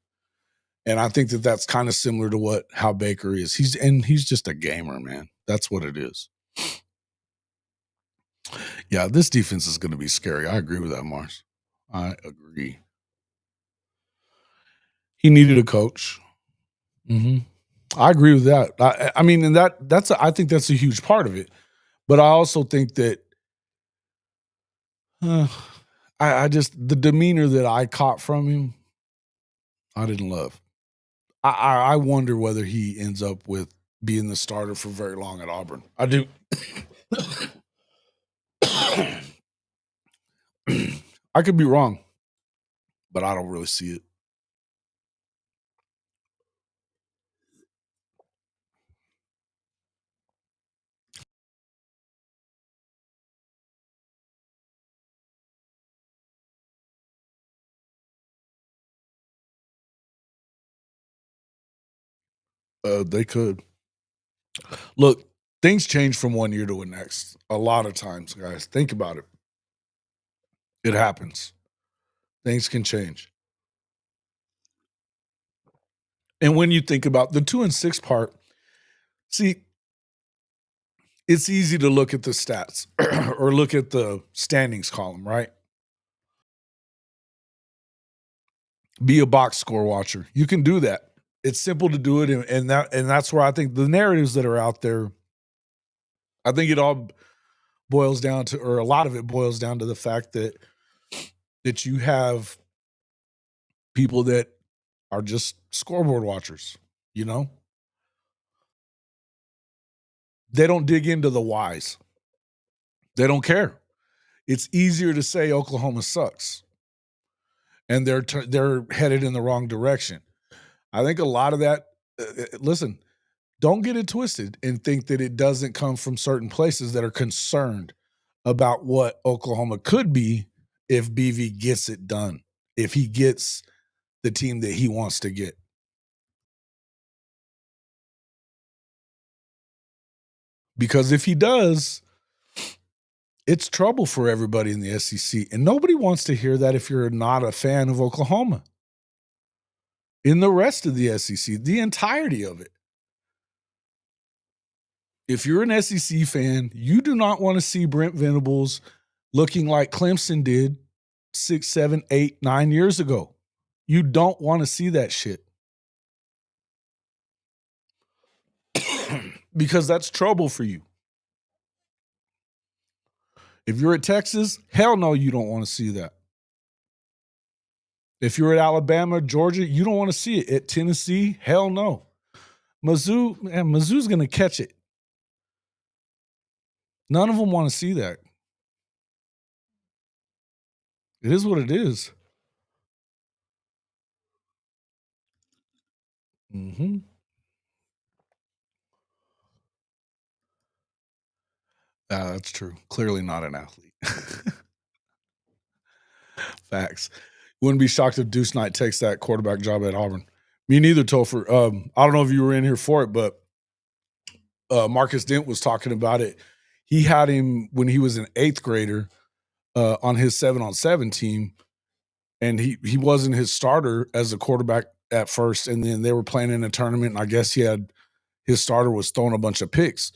And I think that that's kind of similar to how Baker is. He's just a gamer, man. That's what it is. Yeah, this defense is going to be scary. I agree with that, Mars. I agree. He needed a coach. Mm-hmm. I agree with that. I mean, and I think that's a huge part of it. But I also think that I just the demeanor that I caught from him, I didn't love. I wonder whether he ends up with being the starter for very long at Auburn. I do. I could be wrong, but I don't really see it. They could. Look, things change from one year to the next. A lot of times, guys. Think about it. It happens. Things can change. And when you think about the 2-6 part, see, it's easy to look at the stats or look at the standings column, right? Be a box score watcher. You can do that. It's simple to do it, and that's where I think the narratives that are out there, I think it all boils down to, or a lot of it boils down to the fact that you have people that are just scoreboard watchers, They don't dig into the whys. They don't care. It's easier to say Oklahoma sucks. and they're headed in the wrong direction. I think a lot of that. Listen, don't get it twisted and think that it doesn't come from certain places that are concerned about what Oklahoma could be if BV gets it done, if he gets the team that he wants to get. Because if he does, it's trouble for everybody in the SEC. And nobody wants to hear that if you're not a fan of Oklahoma. In the rest of the SEC, the entirety of it. If you're an SEC fan, you do not want to see Brent Venables looking like Clemson did 6, 7, 8, 9 years ago. You don't want to see that shit. Because that's trouble for you. If you're at Texas, hell no, you don't want to see that. If you're at Alabama, Georgia, you don't want to see it. At Tennessee, hell no. Mizzou's going to catch it. None of them want to see that. It is what it is. Mm-hmm. That's true. Clearly not an athlete. Facts. Wouldn't be shocked if Deuce Knight takes that quarterback job at Auburn. Me neither, Topher. I don't know if you were in here for it, but Marcus Dent was talking about it. He had him when he was an 8th grader on his 7-on-7 team, and he wasn't his starter as a quarterback at first, and then they were playing in a tournament, and I guess his starter was throwing a bunch of picks.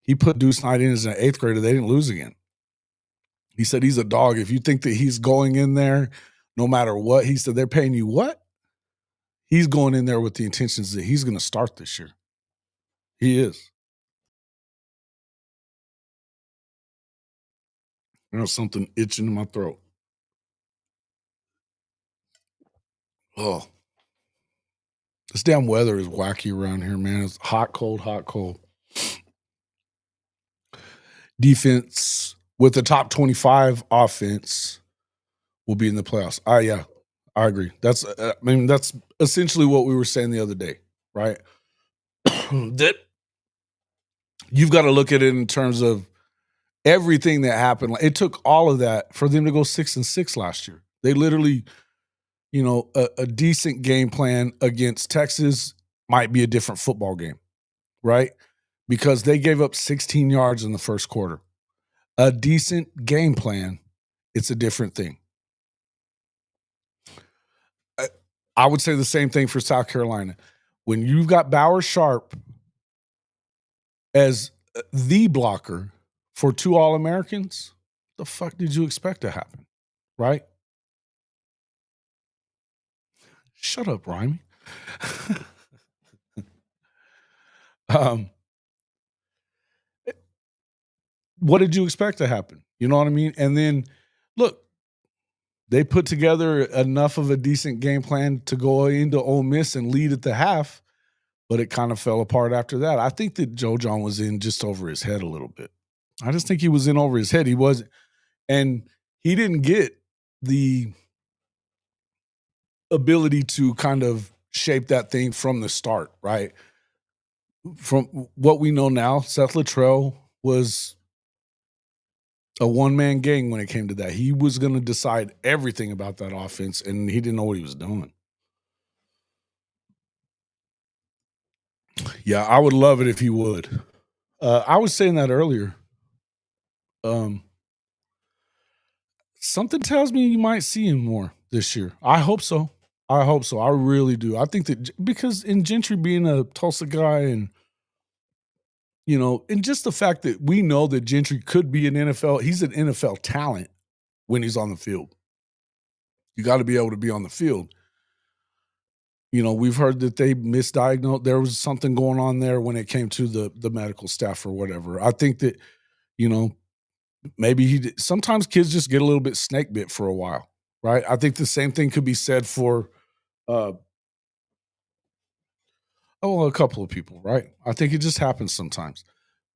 He put Deuce Knight in as an 8th grader. They didn't lose again. He said he's a dog. If you think that he's going in there no matter what, he said they're paying you what? He's going in there with the intentions that he's going to start this year. He is. There's something itching in my throat. Oh. This damn weather is wacky around here, man. It's hot, cold, hot, cold. Defense with the top 25 offense will be in the playoffs. Yeah, I agree. That's essentially what we were saying the other day, right? That you've got to look at it in terms of everything that happened. It took all of that for them to go 6-6 last year. They literally, a decent game plan against Texas might be a different football game, right? Because they gave up 16 yards in the first quarter. A decent game plan, it's a different thing. I would say the same thing for South Carolina. When you've got Bauer Sharp as the blocker for 2 All-Americans, the fuck did you expect to happen, right? Shut up, Rhyme. What did you expect to happen? You know what I mean? And then, look, they put together enough of a decent game plan to go into Ole Miss and lead at the half, but it kind of fell apart after that. I think that Joe John was in just over his head a little bit. I just think he was in over his head. He wasn't, and he didn't get the ability to kind of shape that thing from the start, right? From what we know now, Seth Littrell was a one-man gang when it came to that. He was going to decide everything about that offense, and he didn't know what he was doing. Yeah, I would love it if he would. I was saying that earlier. Something tells me you might see him more this year. I hope so. I really do. I think that because in Gentry being a Tulsa guy and, and just the fact that we know that Gentry could be he's an NFL talent when he's on the field. You got to be able to be on the field. We've heard that they misdiagnosed. There was something going on there when it came to the medical staff or whatever. I think that, maybe sometimes kids just get a little bit snake bit for a while, right? I think the same thing could be said for a couple of people, right? I think it just happens sometimes.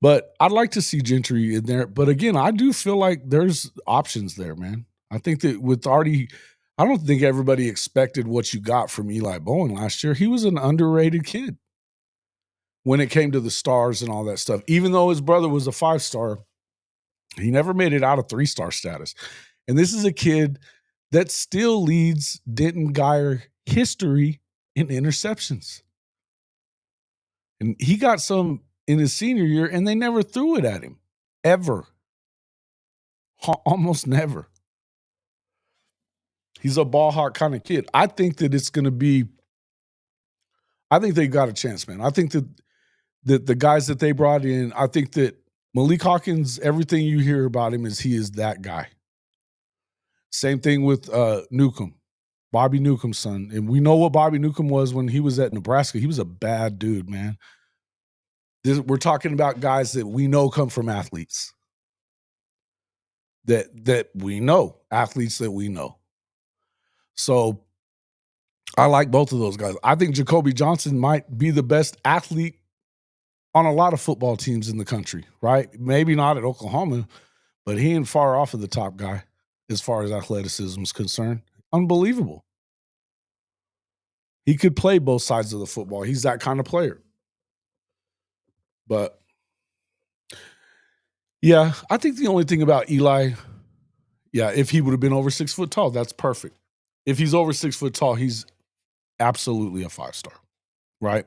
But I'd like to see Gentry in there. But again, I do feel like there's options there, man. I think that with already I don't think everybody expected what you got from Eli Bowen last year. He was an underrated kid when it came to the stars and all that stuff. Even though his brother was a 5-star, he never made it out of 3-star status. And this is a kid that still leads Denton Guyer history in interceptions. And he got some in his senior year, and they never threw it at him, ever. Almost never. He's a ball hawk kind of kid. I think that it's going to be – I think they got a chance, man. I think that the guys that they brought in, I think that Malik Hawkins, everything you hear about him is he is that guy. Same thing with Newcomb, Bobby Newcomb's son. And we know what Bobby Newcomb was when he was at Nebraska. He was a bad dude, man. We're talking about guys that we know come from athletes. That we know, athletes that we know. So I like both of those guys. I think Jacoby Johnson might be the best athlete on a lot of football teams in the country, right? Maybe not at Oklahoma, but he ain't far off of the top guy as far as athleticism is concerned. Unbelievable. He could play both sides of the football. He's that kind of player. But, yeah, I think the only thing about Eli, if he would have been over 6 foot tall, that's perfect. If he's over 6 foot tall, he's absolutely a 5-star, right?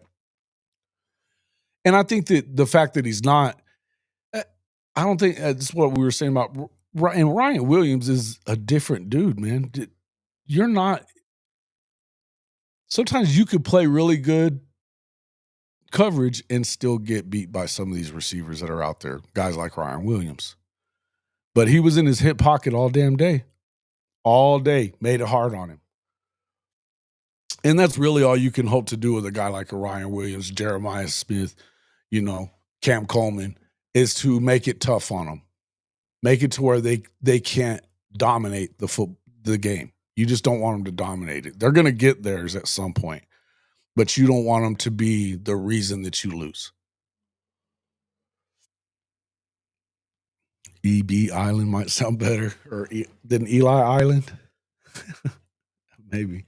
And I think that the fact that he's not, I don't think that's what we were saying about, and Ryan Williams is a different dude, man. You're not, sometimes you could play really good coverage and still get beat by some of these receivers that are out there, guys like Ryan Williams. But he was in his hip pocket all damn day. All day. Made it hard on him. And that's really all you can hope to do with a guy like a Ryan Williams, Jeremiah Smith, Cam Coleman, is to make it tough on them. Make it to where they can't dominate the game. You just don't want them to dominate it. They're going to get theirs at some point, but you don't want them to be the reason that you lose. EB Island might sound better, than Eli Island. Maybe.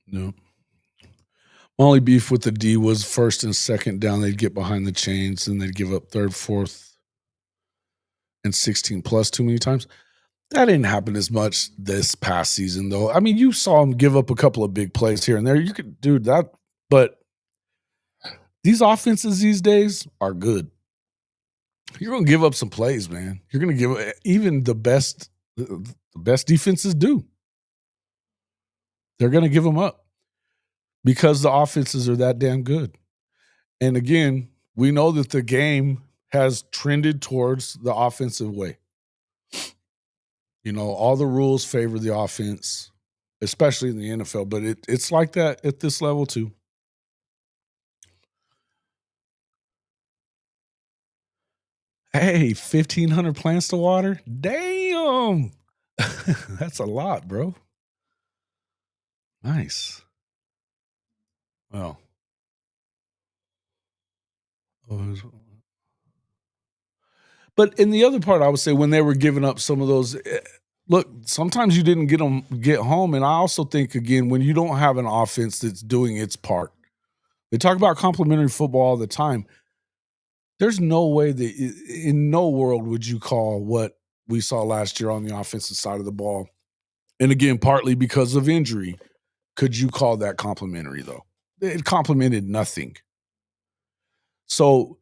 No. My only beef with the D was first and second down. They'd get behind the chains and they'd give up third, fourth, and 16 plus too many times. That didn't happen as much this past season, though. I mean, you saw them give up a couple of big plays here and there. You could do that, but these offenses these days are good. You're going to give up some plays, man. You're going to give even the best defenses do. They're going to give them up because the offenses are that damn good. And again, we know that the game has trended towards the offensive way. All the rules favor the offense, especially in the NFL, but it's like that at this level too. Hey, 1,500 plants to water? Damn! That's a lot, bro. Nice. Well. But in the other part, I would say when they were giving up some of those, look, sometimes you didn't get home. And I also think, again, when you don't have an offense that's doing its part, they talk about complementary football all the time. There's no way that in no world would you call what we saw last year on the offensive side of the ball. And again, partly because of injury, could you call that complementary, though? It complemented nothing. So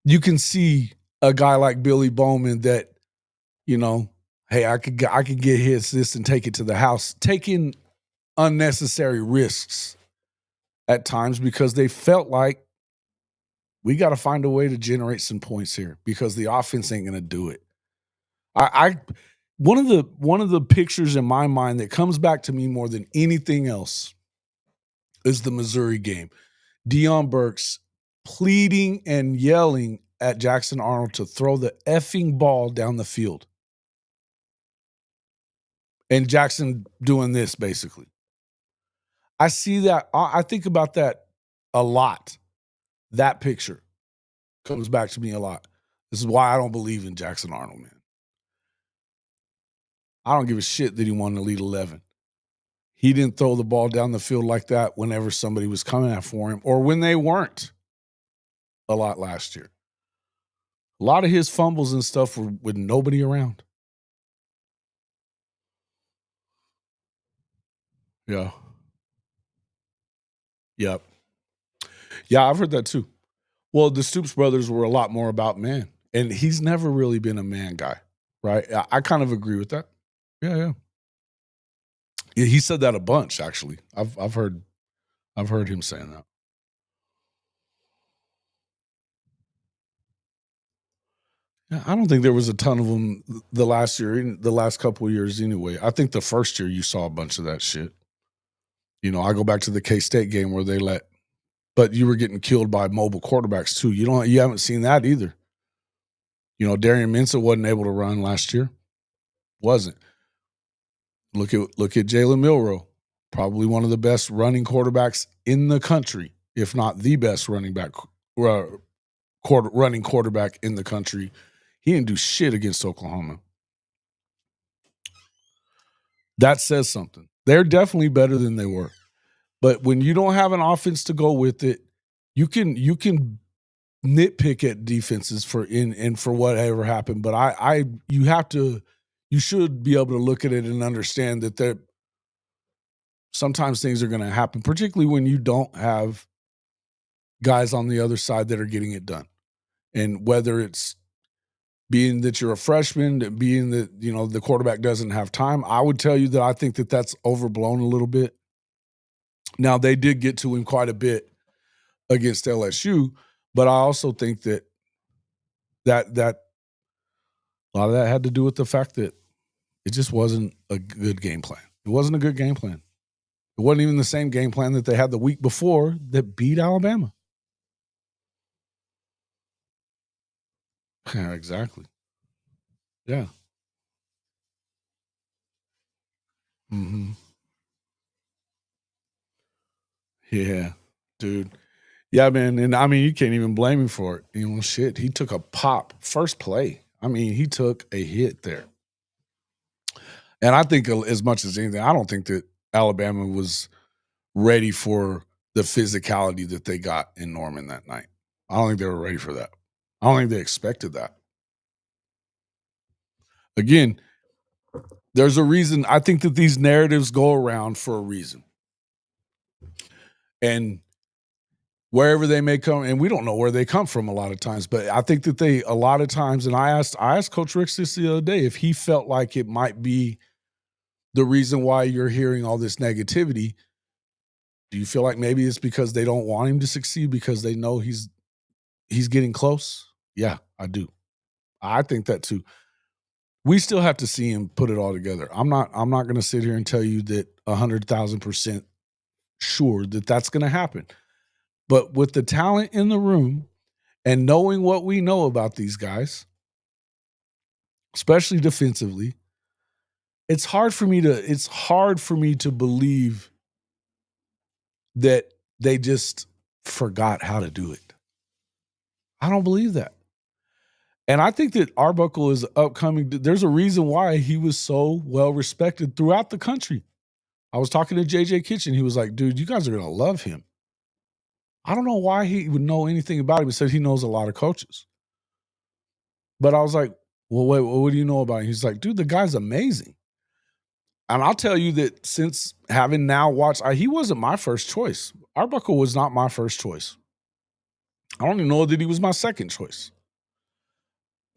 you can see a guy like Billy Bowman that, hey, I could get this and take it to the house, taking unnecessary risks at times because they felt like we got to find a way to generate some points here because the offense ain't going to do it. One of the pictures in my mind that comes back to me more than anything else is the Missouri game. Deion Burks pleading and yelling at Jackson Arnold to throw the effing ball down the field. And Jackson doing this, basically. I see that. I think about that a lot. That picture comes back to me a lot. This is why I don't believe in Jackson Arnold, man. I don't give a shit that he won the lead 11. He didn't throw the ball down the field like that whenever somebody was coming out for him or when they weren't a lot last year. A lot of his fumbles and stuff were with nobody around. Yeah. Yep. Yeah, I've heard that too. Well, the Stoops brothers were a lot more about man, and he's never really been a man guy, right? I kind of agree with that. Yeah, yeah. Yeah, he said that a bunch, actually. I've heard him saying that. Yeah, I don't think there was a ton of them the last couple of years anyway. I think the first year you saw a bunch of that shit. I go back to the K-State game where but you were getting killed by mobile quarterbacks too. You haven't seen that either. Darian Mensah wasn't able to run last year. Wasn't. Look at Jalen Milroe, probably one of the best running quarterbacks in the country, if not the best running quarterback in the country. He didn't do shit against Oklahoma. That says something. They're definitely better than they were. But when you don't have an offense to go with it, you can nitpick at defenses for whatever happened. But you should be able to look at it and understand that sometimes things are going to happen, particularly when you don't have guys on the other side that are getting it done. And whether it's being that you're a freshman, being that, the quarterback doesn't have time, I would tell you that I think that that's overblown a little bit. Now, they did get to him quite a bit against LSU, but I also think that a lot of that had to do with the fact that it just wasn't a good game plan. It wasn't a good game plan. It wasn't even the same game plan that they had the week before that beat Alabama. Yeah, exactly. Yeah. Mm-hmm. Yeah, dude. Yeah, man. And I mean, you can't even blame him for it. Shit. He took a pop first play. I mean, he took a hit there. And I think as much as anything, I don't think that Alabama was ready for the physicality that they got in Norman that night. I don't think they were ready for that. I don't think they expected that. Again, there's a reason. I think that these narratives go around for a reason. And wherever they may come, and we don't know where they come from a lot of times, but I think that a lot of times, and I asked Coach Ricks this the other day if he felt like it might be the reason why you're hearing all this negativity. Do you feel like maybe it's because they don't want him to succeed because they know he's getting close? Yeah, I do. I think that too. We still have to see him put it all together. I'm not going to sit here and tell you that 100,000% sure that that's going to happen. But with the talent in the room and knowing what we know about these guys, especially defensively, it's hard for me to believe that they just forgot how to do it. I don't believe that. And I think that Arbuckle is upcoming. There's a reason why he was so well respected throughout the country. I was talking to JJ Kitchen. He was like, dude, you guys are going to love him. I don't know why he would know anything about him. He said he knows a lot of coaches. But I was like, well, wait, what do you know about him? He's like, dude, the guy's amazing. And I'll tell you that since having now watched, he wasn't my first choice. Arbuckle was not my first choice. I don't even know that he was my second choice.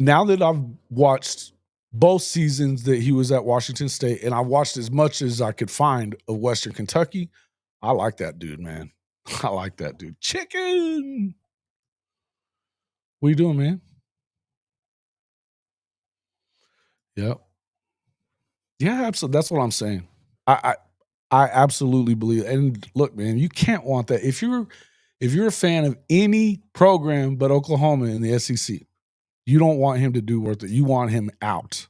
Now that I've watched both seasons that he was at Washington State, and I watched as much as I could find of Western Kentucky, I like that dude, man. I like that dude. Chicken. What you doing, man? Yep. Yeah, absolutely. That's what I'm saying. I I absolutely believe. And look, man, you can't want that. If you're a fan of any program but Oklahoma in the SEC, you don't want him to do worth it. You want him out.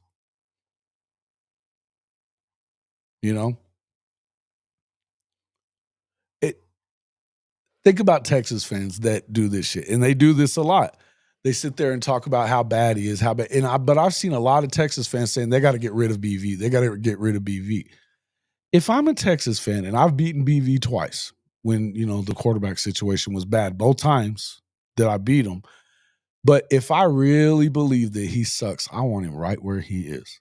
You know, it, think about Texas fans that do this shit, and they do this a lot. they sit there and talk about how bad he is, how bad. But I've seen a lot of Texas fans saying they got to get rid of BV. They got to get rid of BV. If I'm a Texas fan and I've beaten BV twice when, the quarterback situation was bad, both times that I beat him. But if I really believe that he sucks, I want him right where he is.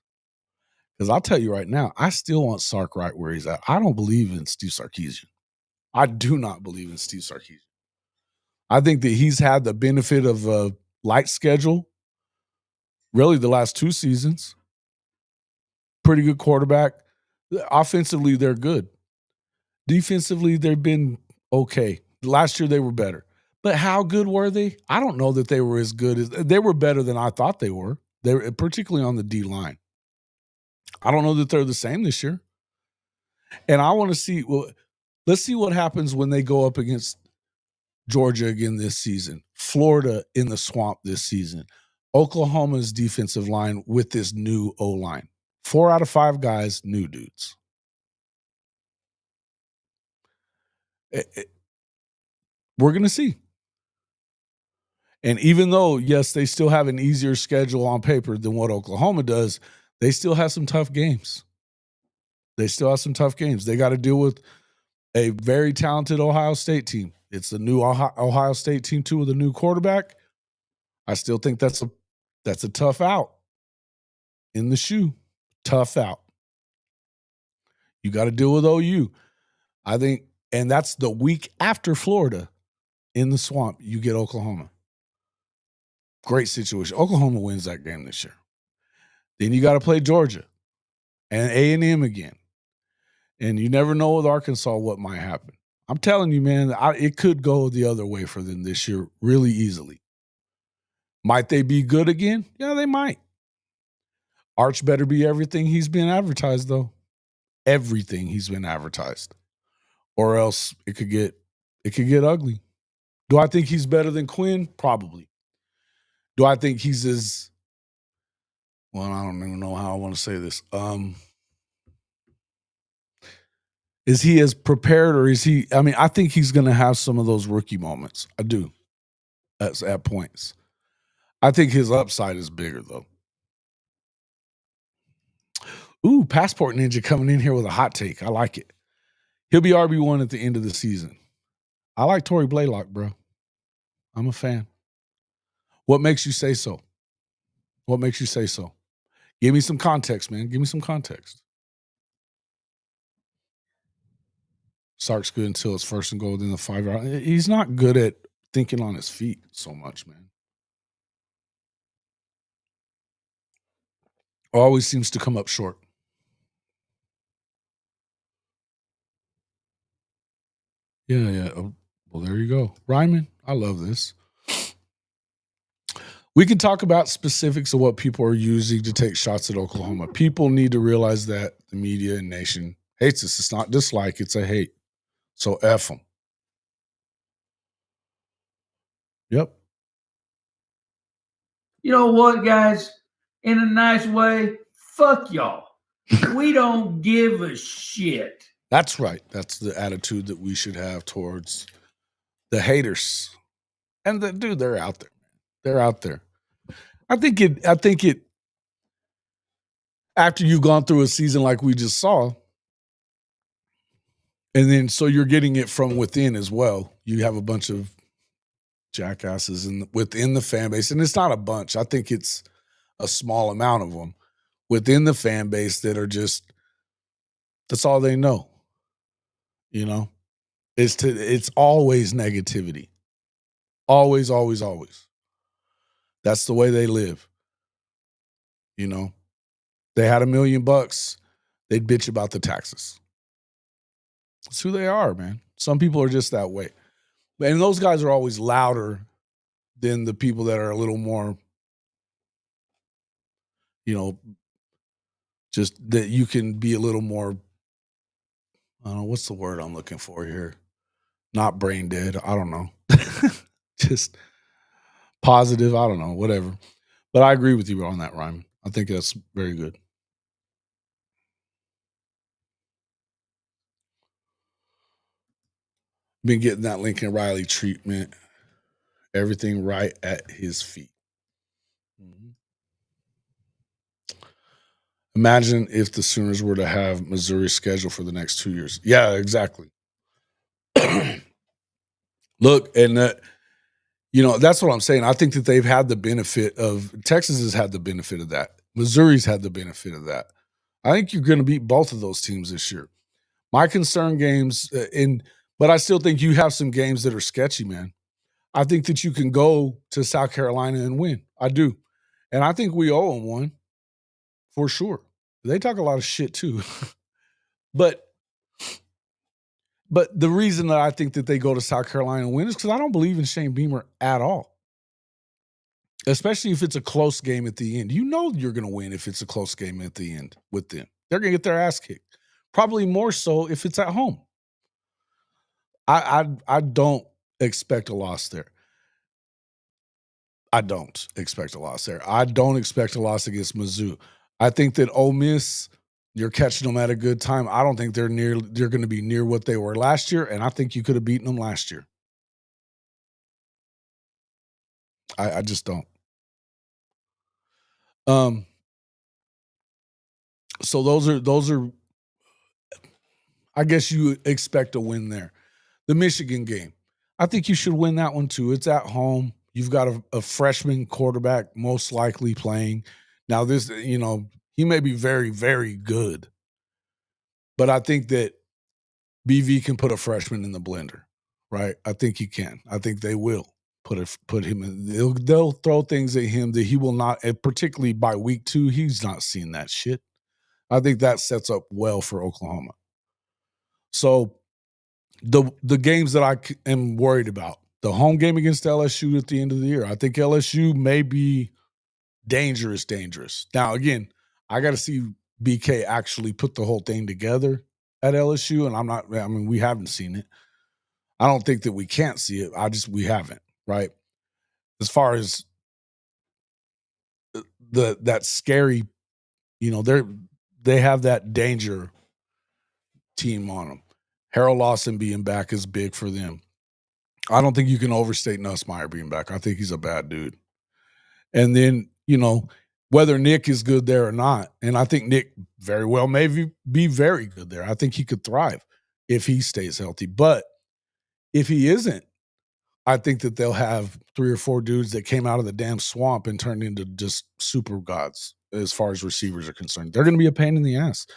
Because I'll tell you right now, I still want Sark right where he's at. I don't believe in Steve Sarkisian. I do not believe in Steve Sarkisian. I think that he's had the benefit of a light schedule, really the last 2 seasons. Pretty good quarterback. Offensively, they're good. Defensively, they've been okay. Last year, they were better. But how good were they? I don't know that they were as good as – they were better than I thought they were. They were particularly on the D-line. I don't know that they're the same this year. And I want to see – well, let's see what happens when they go up against Georgia again this season, Florida in the swamp this season, Oklahoma's defensive line with this new O-line. 4 out of 5 guys, new dudes. We're going to see. And even though, yes, they still have an easier schedule on paper than what Oklahoma does, they still have some tough games. They got to deal with a very talented Ohio State team. It's the new Ohio State team, too, with a new quarterback. I still think that's a tough out in the shoe. Tough out. You got to deal with OU. I think, and that's the week after Florida in the swamp, you get Oklahoma. Great situation. Oklahoma wins that game this year. Then you got to play Georgia and A&M again. And you never know with Arkansas what might happen. I'm telling you, man, it could go the other way for them this year really easily. Might they be good again? Yeah, they might. Arch better be everything he's been advertised, though. Everything he's been advertised. Or else it could get ugly. Do I think he's better than Quinn? Probably. Do I think he's as well, I don't even know how I want to say this. Is he as prepared or is he – I mean, I think he's going to have some of those rookie moments. I do at points. I think his upside is bigger, though. Ooh, Passport Ninja coming in here with a hot take. I like it. He'll be RB1 at the end of the season. I like Torrey Blaylock, bro. I'm a fan. What makes you say so? Give me some context, man. Give me some context. Sark's good until it's first and goal in the 5-yard. He's not good at thinking on his feet so much, man. Always seems to come up short. Yeah. Well, there you go. Ryman, I love this. We can talk about specifics of what people are using to take shots at Oklahoma. People need to realize that the media and nation hates us. It's not dislike, it's a hate. So F them. Yep. You know what, guys? In a nice way, fuck y'all. We don't give a shit. That's right. That's the attitude that we should have towards the haters. And they're out there. They're out there. I think it after you've gone through a season like we just saw, and then so you're getting it from within as well. You have a bunch of jackasses within the fan base, and it's not a bunch. I think it's a small amount of them within the fan base that are just that's all they know. It's always negativity. Always, always, always. That's the way they live. They had $1 million, they'd bitch about the taxes. That's who they are, man. Some people are just that way. And those guys are always louder than the people that are a little more, just that you can be a little more, I don't know, what's the word I'm looking for here? Not brain dead. I don't know. Just positive. I don't know, whatever. But I agree with you on that, Ryman. I think that's very good. Been getting that Lincoln Riley treatment. Everything right at his feet. Mhm. Imagine if the Sooners were to have Missouri's schedule for the next 2 years. Yeah, exactly. Look, and that's what I'm saying. I think that they've had the benefit of Texas has had the benefit of that. Missouri's had the benefit of that. I think you're going to beat both of those teams this year. My concern games, but I still think you have some games that are sketchy, man. I think that you can go to South Carolina and win. I do. And I think we owe them one for sure. They talk a lot of shit too. but the reason that I think that they go to South Carolina and win is because I don't believe in Shane Beamer at all. Especially if it's a close game at the end. You know you're going to win if it's a close game at the end with them. They're going to get their ass kicked. Probably more so if it's at home. I don't expect a loss there. I don't expect a loss there. I don't expect a loss against Mizzou. I think that Ole Miss, you're catching them at a good time. I don't think they're going to be near what they were last year, and I think you could have beaten them last year. I just don't. So those are I guess you expect a win there. The Michigan game, I think you should win that one too. It's at home. You've got a freshman quarterback most likely playing. Now this, he may be very, very good, but I think that BV can put a freshman in the blender, right? I think he can. I think they will put him in. They'll throw things at him that he will not, and particularly by week 2, he's not seen that shit. I think that sets up well for Oklahoma. So the games that I am worried about, the home game against LSU at the end of the year, I think LSU may be dangerous. Now, again, I got to see BK actually put the whole thing together at LSU, and we haven't seen it. I don't think that we can't see it. We haven't, right? As far as that scary, they have that danger team on them. Harold Lawson being back is big for them. I don't think you can overstate Nussmeier being back. I think he's a bad dude. And then, whether Nick is good there or not, and I think Nick very well may be very good there. I think he could thrive if he stays healthy. But if he isn't, I think that they'll have 3 or 4 dudes that came out of the damn swamp and turned into just super gods as far as receivers are concerned. They're going to be a pain in the ass.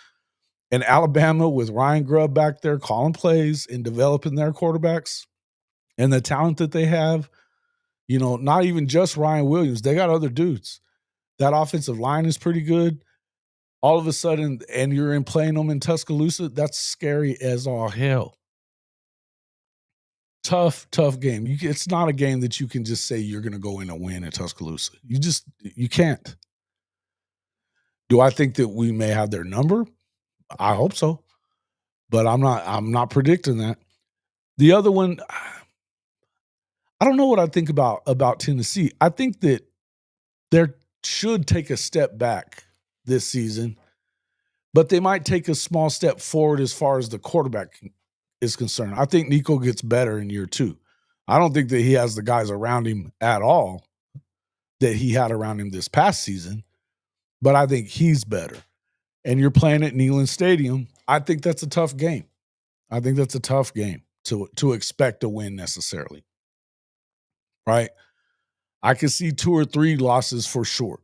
And Alabama, with Ryan Grubb back there calling plays and developing their quarterbacks and the talent that they have, not even just Ryan Williams. They got other dudes. That offensive line is pretty good. All of a sudden, and you're playing them in Tuscaloosa, that's scary as all hell. Tough game. It's not a game that you can just say you're going to go in and win in Tuscaloosa. You can't. Do I think that we may have their number? I hope so. But I'm not predicting that. The other one, I don't know what I think about Tennessee. I think that they should take a step back this season, but they might take a small step forward as far as the quarterback is concerned. I think Nico gets better in year 2. I don't think that he has the guys around him at all that he had around him this past season, but I think he's better. And you're playing at Neyland Stadium. I think that's a tough game. I think that's a tough game to expect a win necessarily. Right? I can see 2 or 3 losses for sure.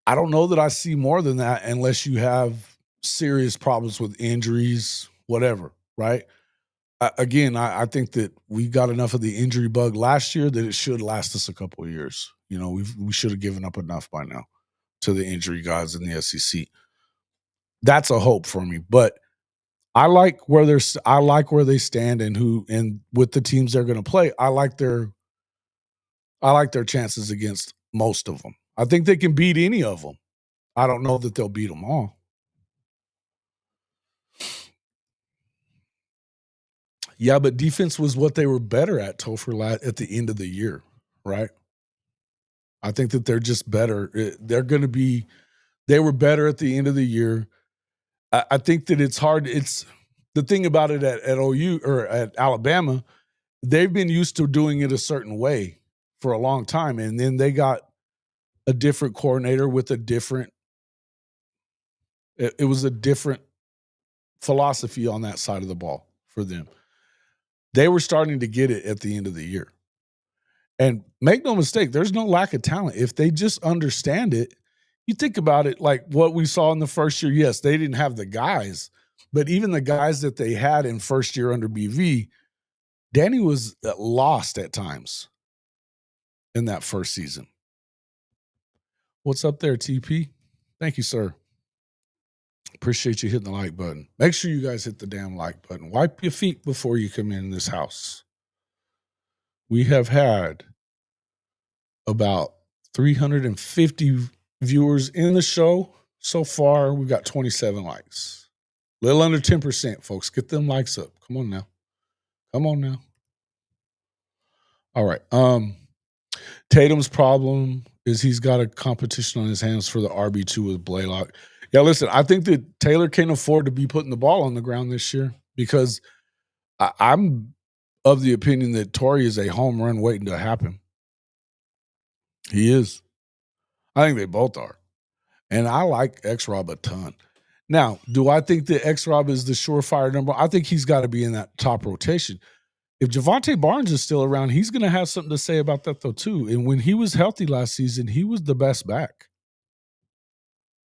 I don't know that I see more than that unless you have serious problems with injuries, whatever, right? I think that we got enough of the injury bug last year that it should last us a couple of years. We should have given up enough by now to the injury guys in the SEC. That's a hope for me, but I like where they stand and with the teams they're going to play. I like their chances against most of them. I think they can beat any of them. I don't know that they'll beat them all. Yeah, but defense was what they were better at, Topher, at the end of the year, right? I think that they're just better. They were better at the end of the year. I think that it's hard. It's the thing about it at OU or at Alabama, they've been used to doing it a certain way for a long time. And then they got a different coordinator with a different it was a different philosophy on that side of the ball for them. They were starting to get it at the end of the year. And make no mistake, there's no lack of talent. If they just understand it, you think about it like what we saw in the first year. Yes, they didn't have the guys, but even the guys that they had in first year under BV, Danny was lost at times in that first season. What's up there, TP? Thank you, sir. Appreciate you hitting the like button. Make sure you guys hit the damn like button. Wipe your feet before you come in this house. We have had about 350 viewers in the show so far. We've got 27 likes. A little under 10%, folks. Get them likes up. Come on now. Come on now. All right. Tatum's problem is he's got a competition on his hands for the RB2 with Blaylock. Yeah, listen, I think that Taylor can't afford to be putting the ball on the ground this year because I'm of the opinion that Torrey is a home run waiting to happen. He is. I think they both are. And I like X-Rob a ton. Now, do I think that X-Rob is the surefire number? I think he's got to be in that top rotation. If Javonte Barnes is still around, he's going to have something to say about that, though, too. And when he was healthy last season, he was the best back.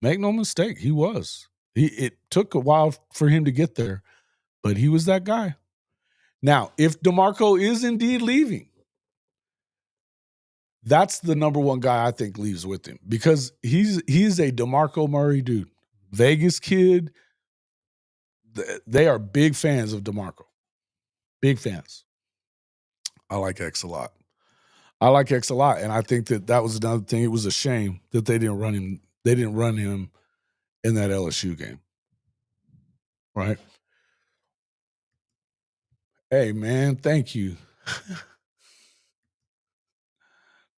Make no mistake, he was. It took a while for him to get there, but he was that guy. Now, if DeMarco is indeed leaving, that's the number one guy I think leaves with him because he's a DeMarco Murray dude. Vegas kid. They are big fans of DeMarco. Big fans. I like X a lot. And I think that was another thing. It was a shame that they didn't run him. They didn't run him in that LSU game. Right? Hey, man, thank you.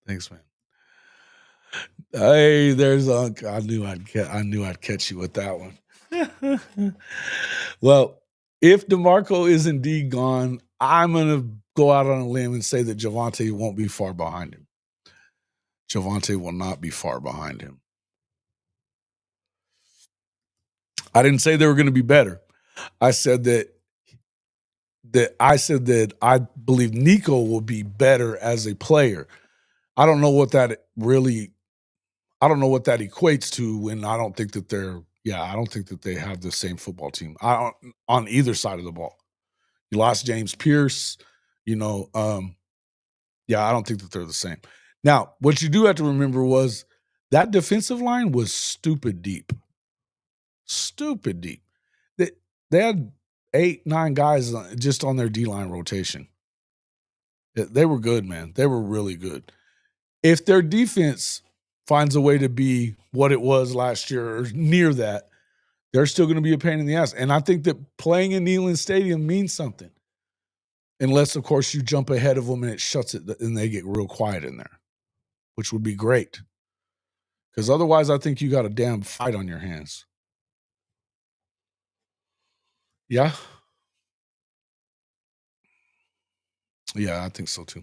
Thanks, man. Hey, there's Unc. I knew I'd catch you with that one. Well, if DeMarco is indeed gone, I'm gonna go out on a limb and say that Javonte won't be far behind him. Javonte will not be far behind him. I didn't say they were going to be better. I said that I believe Nico will be better as a player. I don't know what that equates to when I don't think that they have the same football team. On either side of the ball. You lost James Pierce, I don't think that they're the same. Now, what you do have to remember was that defensive line was stupid deep. Stupid deep. They had 8, 9 guys just on their D-line rotation. They were good, man. They were really good. If their defense finds a way to be what it was last year or near that, they're still going to be a pain in the ass. And I think that playing in Neyland Stadium means something. Unless, of course, you jump ahead of them and it shuts it and they get real quiet in there, which would be great. Because otherwise, I think you got a damn fight on your hands. Yeah? Yeah, I think so too.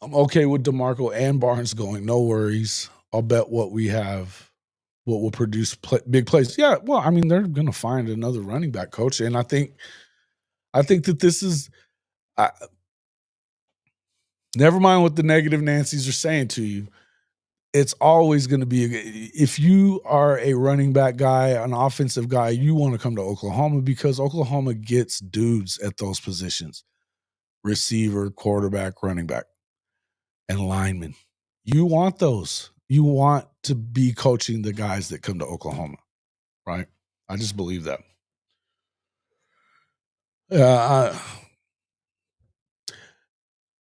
I'm okay with DeMarco and Barnes going. No worries. I'll bet what will produce big plays. Yeah, well, I mean, they're going to find another running back coach. And I think that this is never mind what the negative Nancy's are saying to you. It's always going to be, if you are a running back guy, an offensive guy, you want to come to Oklahoma because Oklahoma gets dudes at those positions. Receiver, quarterback, running back, and lineman. You want those. You want to be coaching the guys that come to Oklahoma, right? I just believe that.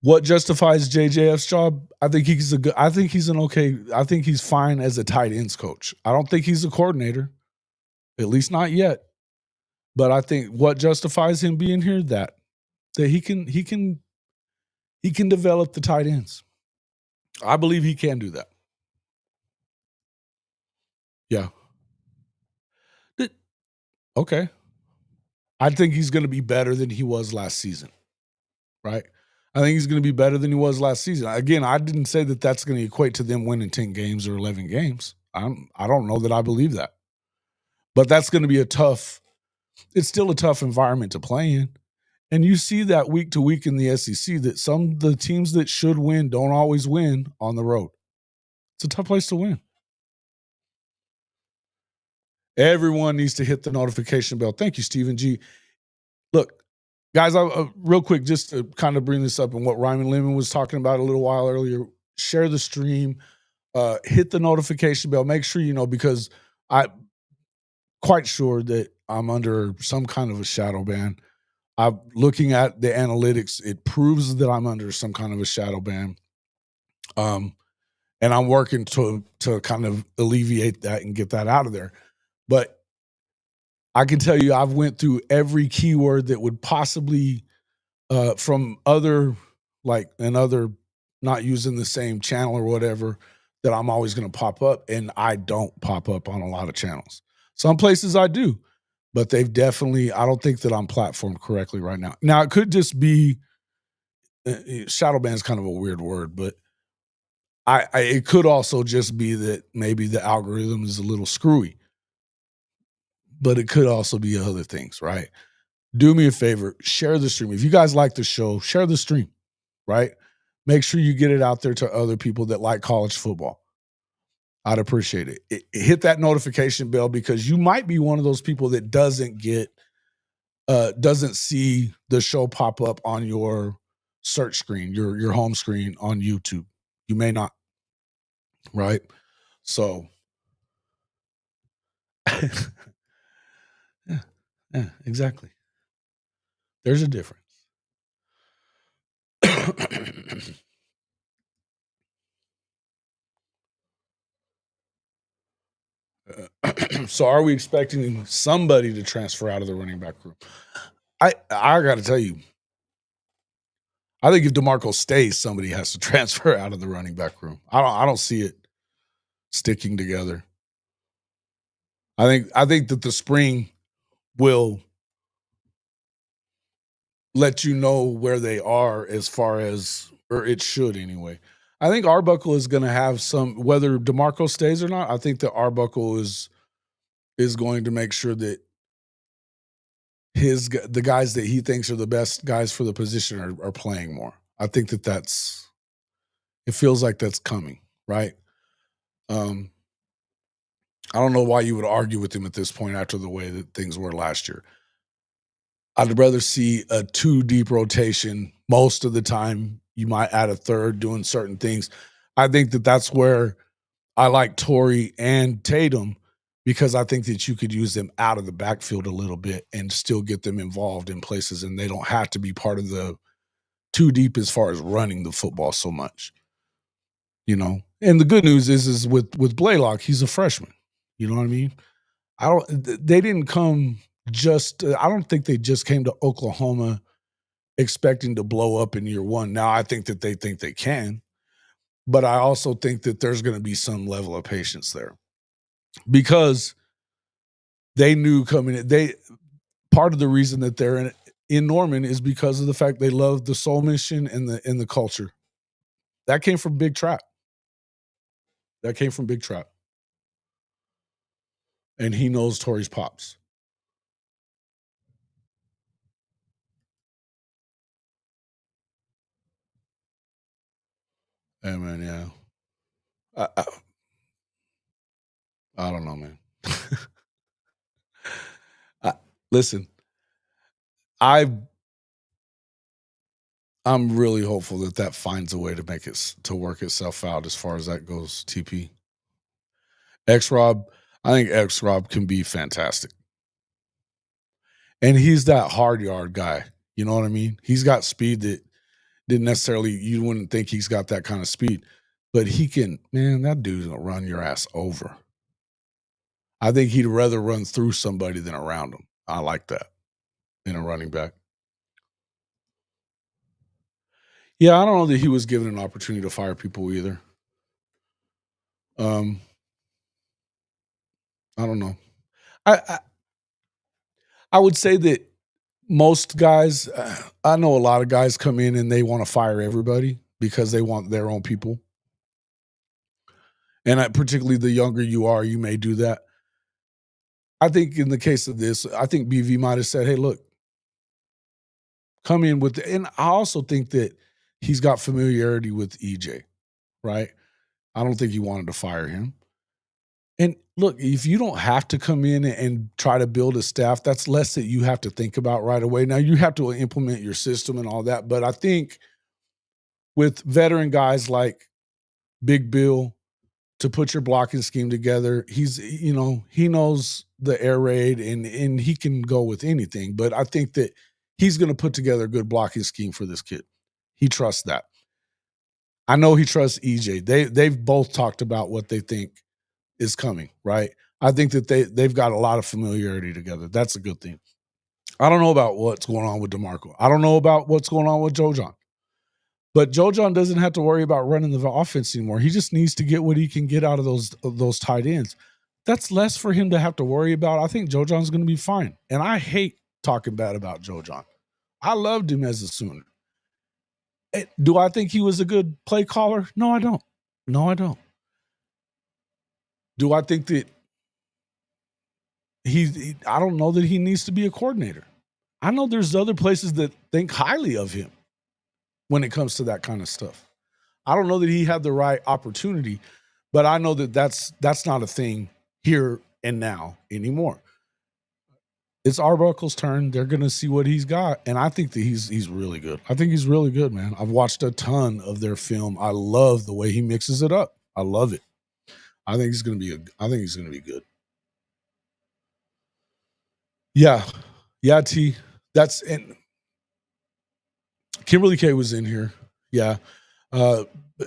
What justifies JJF's job? I think he's fine as a tight ends coach. I don't think he's a coordinator, at least not yet. But I think what justifies him being here that he can develop the tight ends. I believe he can do that. Yeah. Okay. I think he's going to be better than he was last season, right? I think he's going to be better than he was last season. Again, I didn't say that that's going to equate to them winning 10 games or 11 games. I don't know that I believe that. But that's going to be it's still a tough environment to play in. And you see that week to week in the SEC that some of the teams that should win don't always win on the road. It's a tough place to win. Everyone needs to hit the notification bell. Thank you, Stephen G. Look, guys, real quick, just to kind of bring this up and what Ryman Lemon was talking about a little while earlier, share the stream, hit the notification bell. Make sure you know, because I'm quite sure that I'm under some kind of a shadow ban. I'm looking at the analytics. It proves that I'm under some kind of a shadow ban. And I'm working to kind of alleviate that and get that out of there. But I can tell you I've went through every keyword that would possibly from other not using the same channel or whatever that I'm always going to pop up, and I don't pop up on a lot of channels. Some places I do, but they've definitely, I don't think that I'm platformed correctly right now. Now it could just be shadow ban is kind of a weird word, but it could also just be that maybe the algorithm is a little screwy, but it could also be other things, right? Do me a favor, share the stream. If you guys like the show, share the stream, right? Make sure you get it out there to other people that like college football. I'd appreciate it. Hit that notification bell, because you might be one of those people that doesn't see the show pop up on your search screen, your home screen on YouTube. You may not, right? So yeah, exactly. There's a difference. So are we expecting somebody to transfer out of the running back room? I got to tell you, I think if DeMarco stays, somebody has to transfer out of the running back room. I don't see it sticking together. I think that the spring will let you know where they are, as far as, or it should anyway. I think Arbuckle is going to have some, whether DeMarco stays or not. I think that Arbuckle is going to make sure that the guys that he thinks are the best guys for the position are playing more. I think it feels like that's coming, right? I don't know why you would argue with him at this point after the way that things were last year. I'd rather see a 2-deep rotation most of the time. You might add a third doing certain things. I think that that's where I like Torrey and Tatum, because I think that you could use them out of the backfield a little bit and still get them involved in places, and they don't have to be part of the 2 deep as far as running the football so much, you know? And the good news is with Blaylock, he's a freshman. You know what I mean? They didn't come I don't think they just came to Oklahoma expecting to blow up in year one. Now, I think that they think they can, but I also think that there's going to be some level of patience there, because they knew coming in. Part of the reason that they're in Norman is because of the fact they love the soul mission and the culture. That came from Big Trap. And he knows Torrey's pops. Hey, man, yeah. I don't know, man. Listen, I'm really hopeful that finds a way to make it to work itself out as far as that goes. TP X-Rob, I think X-Rob can be fantastic, and he's that hard yard guy. You know what I mean? He's got speed that didn't necessarily, you wouldn't think he's got that kind of speed, but he can. Man, that dude's gonna run your ass over. I think he'd rather run through somebody than around him. I like that in a running back. Yeah, I don't know that he was given an opportunity to fire people either. I don't know. I would say that most guys, I know a lot of guys come in and they want to fire everybody because they want their own people. And particularly the younger you are, you may do that. I think in the case of this, I think BV might have said, hey, look, come in with, and I also think that he's got familiarity with EJ, right? I don't think he wanted to fire him. And look, if you don't have to come in and try to build a staff, that's less that you have to think about right away. Now, you have to implement your system and all that. But I think with veteran guys like Big Bill, to put your blocking scheme together, he knows the air raid and he can go with anything. But I think that he's going to put together a good blocking scheme for this kid. He trusts that. I know he trusts EJ. They've both talked about what they think is coming, right? I think that they've got a lot of familiarity together. That's a good thing. I don't know about what's going on with DeMarco. I don't know about what's going on with Joe John. But Joe John doesn't have to worry about running the offense anymore. He just needs to get what he can get out of those tight ends. That's less for him to have to worry about. I think Joe John's going to be fine. And I hate talking bad about Joe John. I loved him as a Sooner. Do I think he was a good play caller? No, I don't. No, I don't. Do I think that I don't know that he needs to be a coordinator. I know there's other places that think highly of him when it comes to that kind of stuff. I don't know that he had the right opportunity, but I know that that's not a thing here and now anymore. It's Arbuckle's turn. They're going to see what he's got, and I think that he's really good. I think he's really good, man. I've watched a ton of their film. I love the way he mixes it up. I love it. I think he's going to be good. Yeah, T. And Kimberly K was in here. Yeah.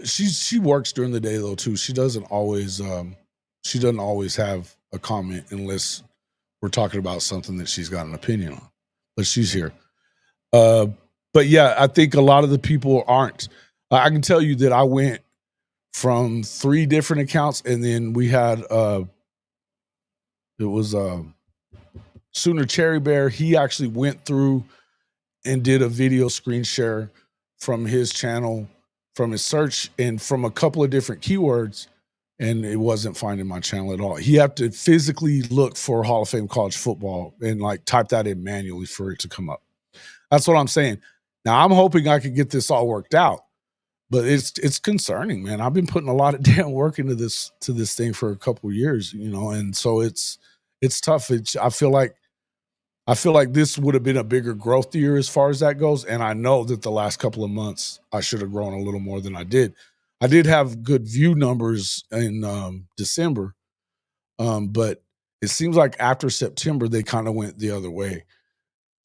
She works during the day though too. She doesn't always have a comment unless we're talking about something that she's got an opinion on. But she's here. But yeah, I think a lot of the people aren't. I can tell you that I went from 3 different accounts, and then we had it was Sooner Cherry Bear. He actually went through and did a video screen share from his channel, from his search, and from a couple of different keywords, and it wasn't finding my channel at all. He had to physically look for Hall of Fame college football and like type that in manually for it to come up. That's what I'm saying. Now I'm hoping I can get this all worked out, but it's concerning, man. I've been putting a lot of damn work into this thing for a couple of years, and so it's tough. I feel like this would have been a bigger growth year as far as that goes. And I know that the last couple of months I should have grown a little more than I did. I did have good view numbers in December, but it seems like after September they kind of went the other way.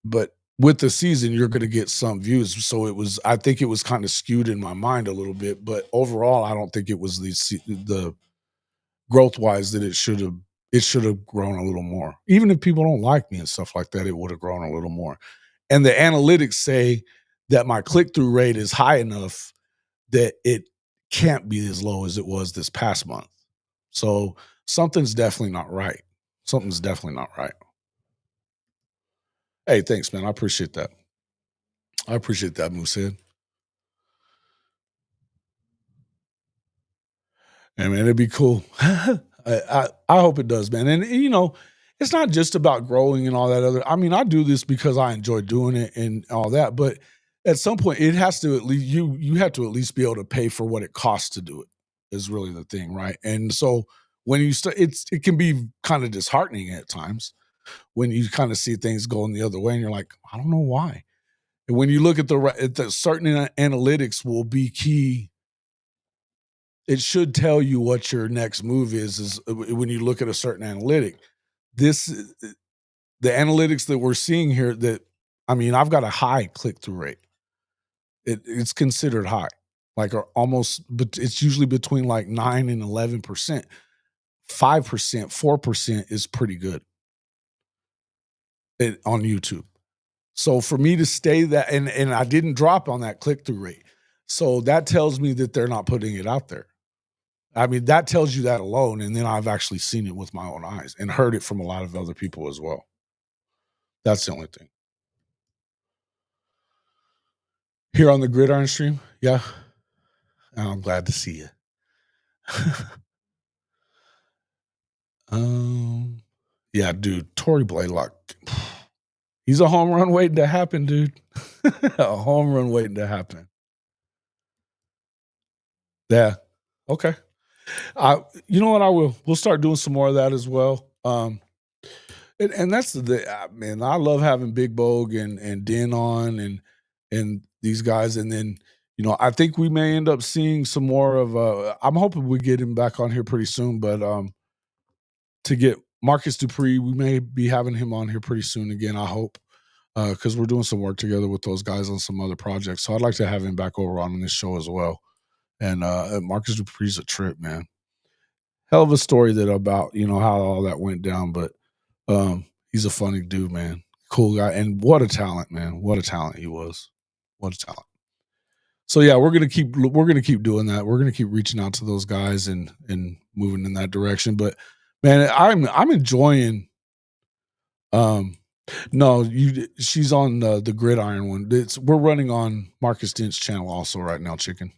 But with the season, you're going to get some views. So I think it was kind of skewed in my mind a little bit. But overall, I don't think it was the growth wise that it should have grown a little more. Even if people don't like me and stuff like that, it would have grown a little more. And the analytics say that my click-through rate is high enough that it can't be as low as it was this past month. So something's definitely not right. Something's definitely not right. Hey, thanks, man. I appreciate that. Moosehead. Hey, man, it'd be cool. I hope it does, man. And it's not just about growing and all that other. I mean, I do this because I enjoy doing it and all that. But at some point, it has to at least you have to at least be able to pay for what it costs to do it. Is really the thing, right? And so when you start, it can be kind of disheartening at times when you kind of see things going the other way, and you're like, I don't know why. And when you look at the certain analytics will be key. It should tell you what your next move is when you look at a certain analytic. The analytics that we're seeing here I've got a high click-through rate. It's considered high, like but it's usually between like 9 and 11%. 5%, 4% is pretty good on YouTube. So for me to stay that, and I didn't drop on that click-through rate. So that tells me that they're not putting it out there. I mean, that tells you that alone. And then I've actually seen it with my own eyes and heard it from a lot of other people as well. That's the only thing. Here on the Gridiron stream? Yeah. I'm glad to see you. Yeah, dude, Tory Blaylock. He's a home run waiting to happen, dude. A home run waiting to happen. Yeah. Okay. You know what? We'll start doing some more of that as well. And that's man. I love having Big Bogue and Den on and these guys, and then I think we may end up seeing some more of. I'm hoping we get him back on here pretty soon, but to get Marcus Dupree, we may be having him on here pretty soon again. I hope because we're doing some work together with those guys on some other projects. So I'd like to have him back over on this show as well. And Marcus Dupree's a trip, man. Hell of a story about how all that went down, but he's a funny dude, man. Cool guy, and what a talent, man. What a talent he was. What a talent. So yeah, we're gonna keep doing that. We're gonna keep reaching out to those guys and moving in that direction. But man, I'm enjoying. No, she's on the Gridiron one. We're running on Marcus Dent's channel also right now, chicken.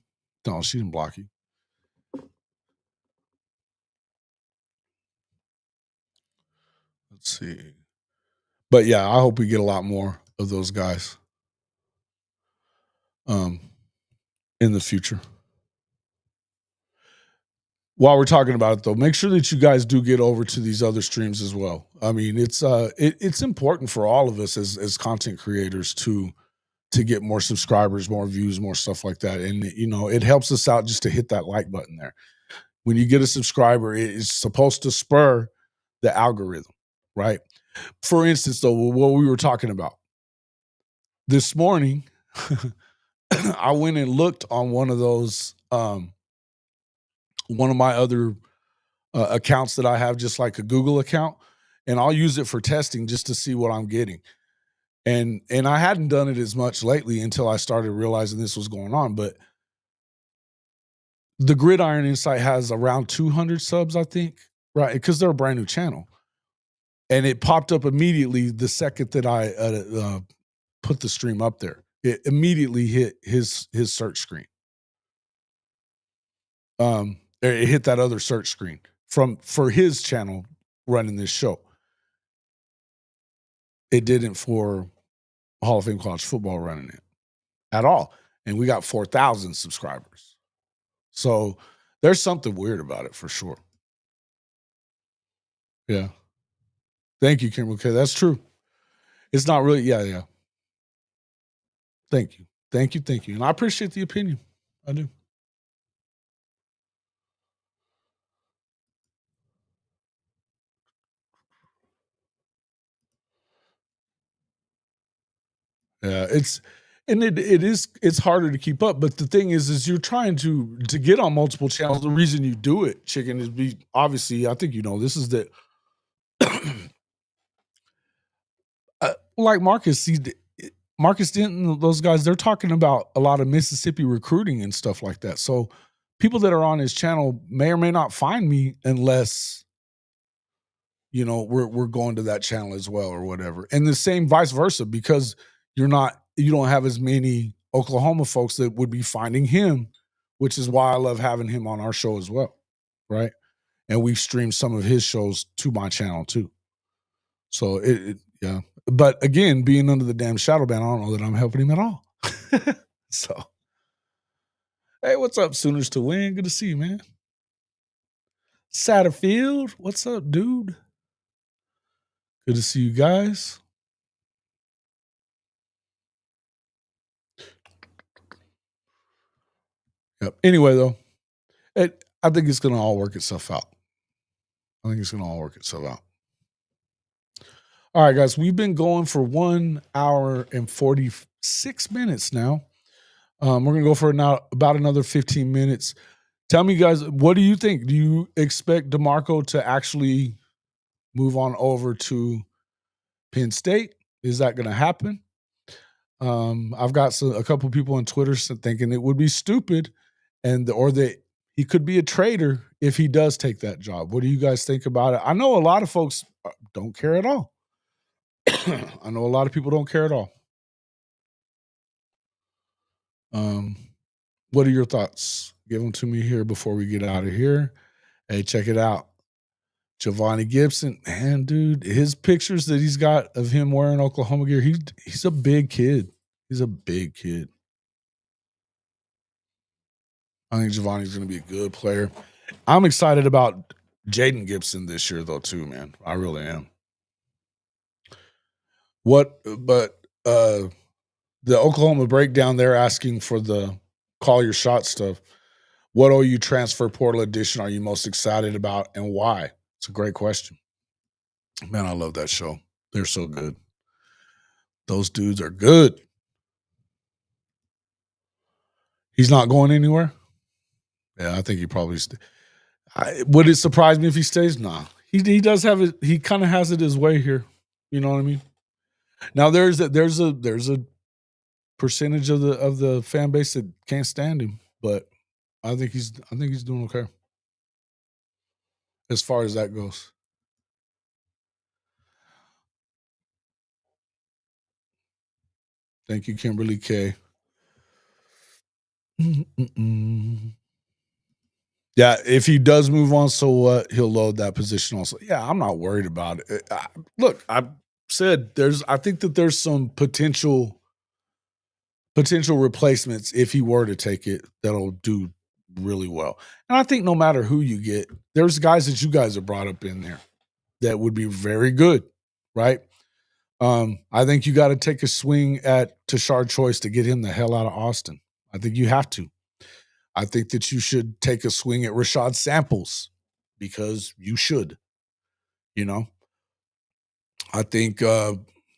No, she didn't block you. Let's see. But yeah, I hope we get a lot more of those guys in the future. While we're talking about it, though, make sure that you guys do get over to these other streams as well. I mean, it's important for all of us as content creators to get more subscribers, more views, more stuff like that. And it helps us out just to hit that like button there. When you get a subscriber, it's supposed to spur the algorithm, right? For instance, though, what we were talking about this morning, I went and looked on one of those, one of my other accounts that I have, just like a Google account, and I'll use it for testing just to see what I'm getting. And I hadn't done it as much lately until I started realizing this was going on. But the Gridiron Insight has around 200 subs, I think, right? Because they're a brand new channel. And it popped up immediately the second that I put the stream up there. It immediately hit his search screen. It hit that other search screen for his channel running this show. It didn't for Hall of Fame College Football running it at all. And we got 4,000 subscribers. So there's something weird about it for sure. Yeah. Thank you, Kim. Okay, that's true. It's not really, yeah. Thank you. And I appreciate the opinion. I do. Yeah, it's harder to keep up. But the thing is you're trying to get on multiple channels. The reason you do it, chicken, is obviously, I think this is that like Marcus Denton, those guys, they're talking about a lot of Mississippi recruiting and stuff like that. So people that are on his channel may or may not find me unless we're going to that channel as well or whatever. And the same vice versa, because you don't have as many Oklahoma folks that would be finding him, which is why I love having him on our show as well. Right. And we stream some of his shows to my channel too. So yeah. But again, being under the damn shadow ban, I don't know that I'm helping him at all. So, hey, what's up, Sooners to win? Good to see you, man. Satterfield, what's up, dude? Good to see you guys. Yep. Anyway, though, I think it's going to all work itself out. All right, guys, we've been going for 1 hour and 46 minutes now. We're going to go for about another 15 minutes. Tell me, guys, what do you think? Do you expect DeMarco to actually move on over to Penn State? Is that going to happen? I've got a couple people on Twitter thinking it would be stupid, or that he could be a traitor if he does take that job. What do you guys think about it? I know a lot of folks don't care at all. I know a lot of people don't care at all. What are your thoughts? Give them to me here before we get out of here. Hey, check it out. Giovanni Gibson, man, dude, his pictures that he's got of him wearing Oklahoma gear, he's a big kid. He's a big kid. I think Giovanni's going to be a good player. I'm excited about Jaden Gibson this year, though, too, man. I really am. The Oklahoma breakdown, they're asking for the call your shot stuff. What OU transfer portal edition are you most excited about and why? It's a great question. Man, I love that show. They're so good. Those dudes are good. He's not going anywhere? Yeah, I think he probably would it surprise me if he stays? Nah. He does have it. He kind of has it his way here. You know what I mean? Now there's a percentage of the fan base that can't stand him, but I think he's doing okay as far as that goes. Thank you, Kimberly K. Yeah, if he does move on, so what? He'll load that position also. Yeah, I'm not worried about it. Look, I said I think that there's some potential replacements if he were to take it that'll do really well. And I think no matter who you get, there's guys that you guys have brought up in there that would be very good, right? I think you got to take a swing at Tashard Choice to get him the hell out of Austin. I think you have to. I think that you should take a swing at Rashad Samples because you should, you know. I think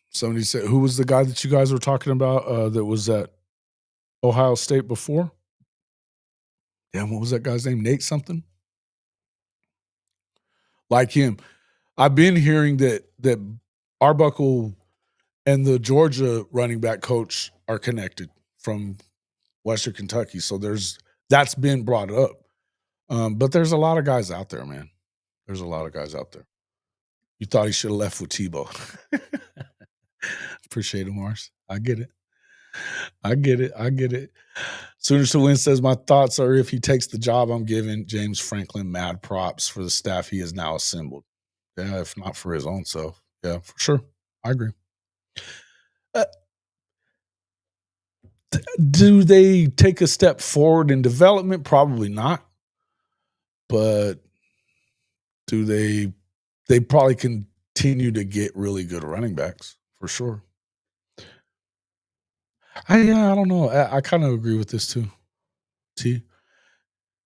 somebody said, who was the guy that you guys were talking about that was at Ohio State before? Damn, what was that guy's name? Nate something? Like him. I've been hearing that Arbuckle and the Georgia running back coach are connected from Western Kentucky. So that's been brought up. But there's a lot of guys out there, man. There's a lot of guys out there. You thought he should have left with Tebow. Appreciate it, Mars. I get it. Sooners to win says, my thoughts are if he takes the job, I'm giving James Franklin mad props for the staff he has now assembled. Yeah, if not for his own self. Yeah, for sure. I agree. Do they take a step forward in development? Probably not. But do they probably continue to get really good running backs for sure. I don't know. I kind of agree with this too.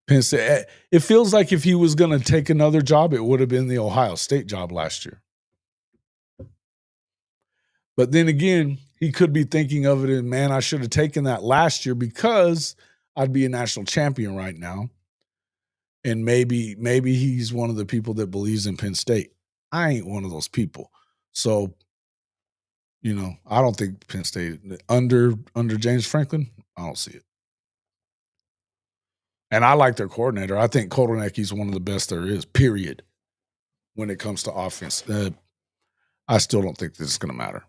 Penn State. It feels like if he was going to take another job, it would have been the Ohio State job last year. But then again, he could be thinking of it and, man, I should have taken that last year because I'd be a national champion right now. And maybe he's one of the people that believes in Penn State. I ain't one of those people. So, I don't think Penn State under James Franklin, I don't see it. And I like their coordinator. I think Kotelnicki's one of the best there is, period, when it comes to offense. I still don't think this is going to matter.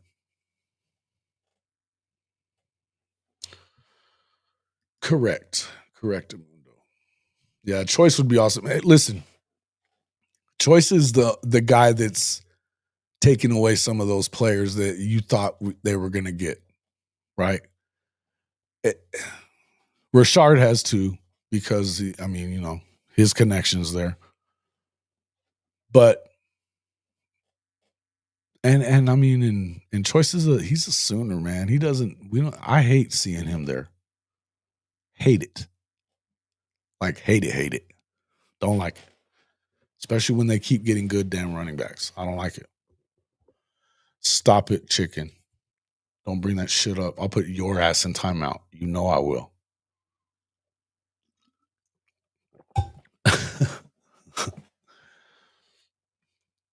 Correct. Yeah, Choice would be awesome. Hey, listen, Choice is the guy that's taking away some of those players that you thought they were going to get, right? Rashard has too because, his connections there. But and I mean, in Choice he's a Sooner, man. I hate seeing him there. Hate it. Like, hate it. Don't like it. Especially when they keep getting good damn running backs. I don't like it. Stop it, chicken. Don't bring that shit up. I'll put your ass in timeout. You know I will.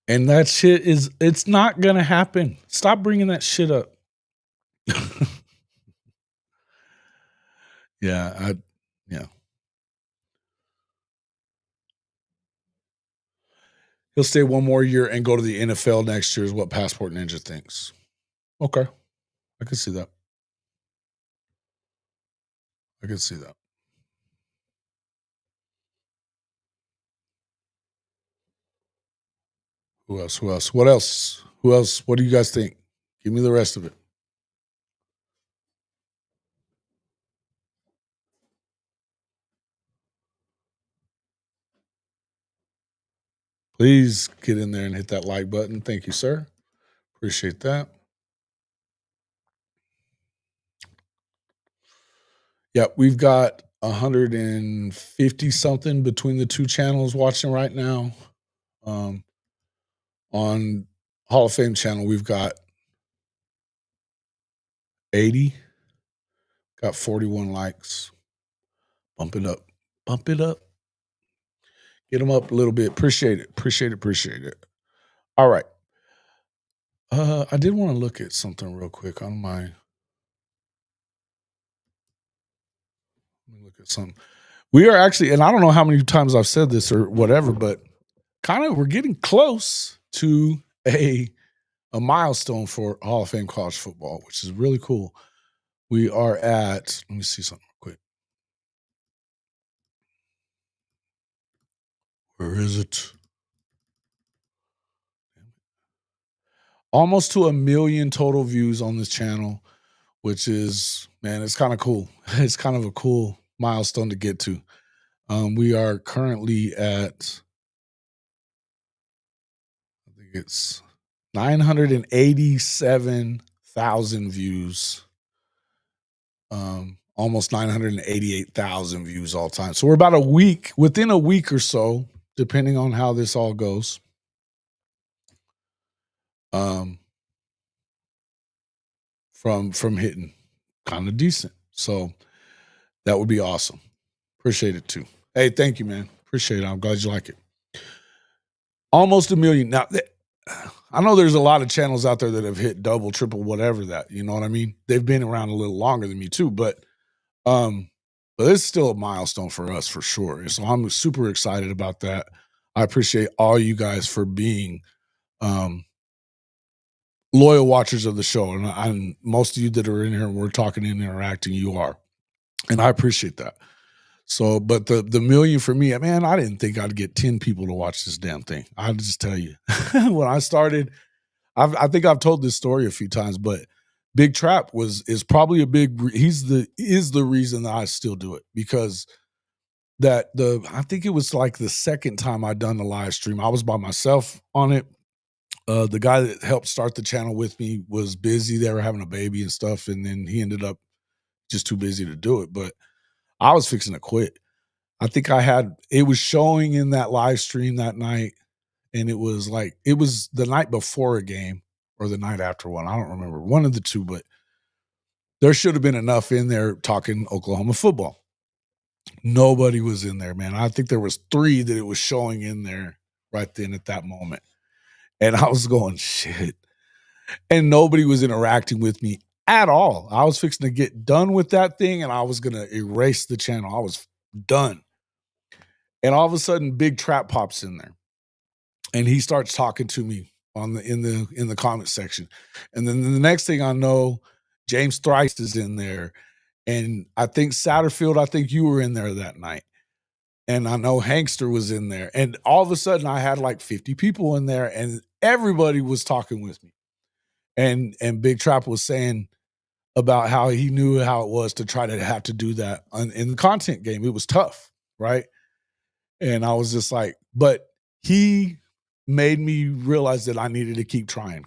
And that shit it's not going to happen. Stop bringing that shit up. Yeah. He'll stay one more year and go to the NFL next year is what Passport Ninja thinks. Okay. I can see that. I can see that. Who else? Who else? What else? Who else? What do you guys think? Give me the rest of it. Please get in there and hit that like button. Thank you, sir. Appreciate that. Yeah, we've got 150 something between the two channels watching right now. On Hall of Fame channel, we've got 80, got 41 likes. Bump it up. Bump it up. Get them up a little bit. Appreciate it. Appreciate it. Appreciate it. All right. I did want to look at something real quick on my. Let me look at something. We are actually, and I don't know how many times I've said this or whatever, but kind of we're getting close to a milestone for Hall of Fame college football, which is really cool. We are at, let me see something quick. Where is it? Almost to 1 million total views on this channel, which is, man, it's kind of cool. It's kind of a cool milestone to get to. We are currently at, I think it's 987,000 views. Almost 988,000 views all time. So we're about a week, within a week or so, depending on how this all goes. From hitting kind of decent. So that would be awesome. Appreciate it too. Hey, thank you, man. Appreciate it. I'm glad you like it. Almost 1 million. Now, I know there's a lot of channels out there that have hit double, triple, whatever that, you know what I mean? They've been around a little longer than me too, but it's still a milestone for us for sure. So I'm super excited about that. I appreciate all you guys for being loyal watchers of the show. And most of you that are in here and we're talking and interacting, you are. And I appreciate that. So, but the million for me, man, I didn't think I'd get 10 people to watch this damn thing. I'll just tell you. When I started, I think I've told this story a few times, but Big Trap is probably is the reason that I still do it, because I think it was like the second time I'd done the live stream. I was by myself on it. The guy that helped start the channel with me was busy. They were having a baby and stuff, and then he ended up just too busy to do it. But I was fixing to quit. I think it was showing in that live stream that night, and it was the night before a game or the night after one. I don't remember, one of the two, but there should have been enough in there talking Oklahoma football. Nobody was in there, man. I think there was 3 that it was showing in there right then at that moment. And I was going, shit. And nobody was interacting with me at all. I was fixing to get done with that thing, and I was going to erase the channel. I was done. And all of a sudden, Big Trap pops in there, and he starts talking to me in the comment section. And then the next thing I know, James Thrice is in there, and I think Satterfield, I think you were in there that night. And I know Hankster was in there. And all of a sudden I had like 50 people in there, and everybody was talking with me. And Big Trap was saying about how he knew how it was to try to have to do that in the content game. It was tough, right? And I was just like, but he made me realize that I needed to keep trying,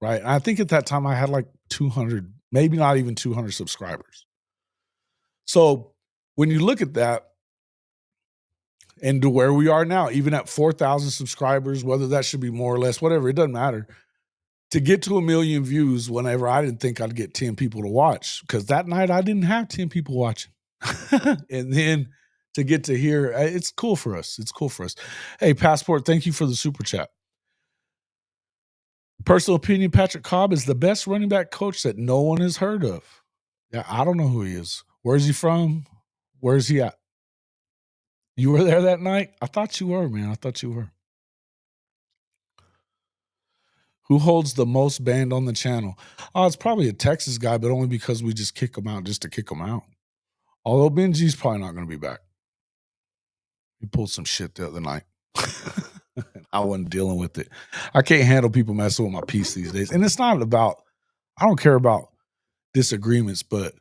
right? And I think at that time I had like 200, maybe not even 200 subscribers. So when you look at that, and to where we are now, even at 4,000 subscribers, whether that should be more or less, whatever, it doesn't matter. To get to 1 million views whenever I didn't think I'd get 10 people to watch, because that night I didn't have 10 people watching. And then to get to here, it's cool for us. It's cool for us. Hey, Passport, thank you for the super chat. Personal opinion, Patrick Cobb is the best running back coach that no one has heard of. Yeah, I don't know who he is. Where's he from? Where's he at? You were there that night? I thought you were, man. I thought you were. Who holds the most banned on the channel? Oh, it's probably a Texas guy, but only because we just kick him out just to kick him out. Although Benji's probably not going to be back. He pulled some shit the other night. I wasn't dealing with it. I can't handle people messing with my peace these days. And it's not about, I don't care about disagreements, but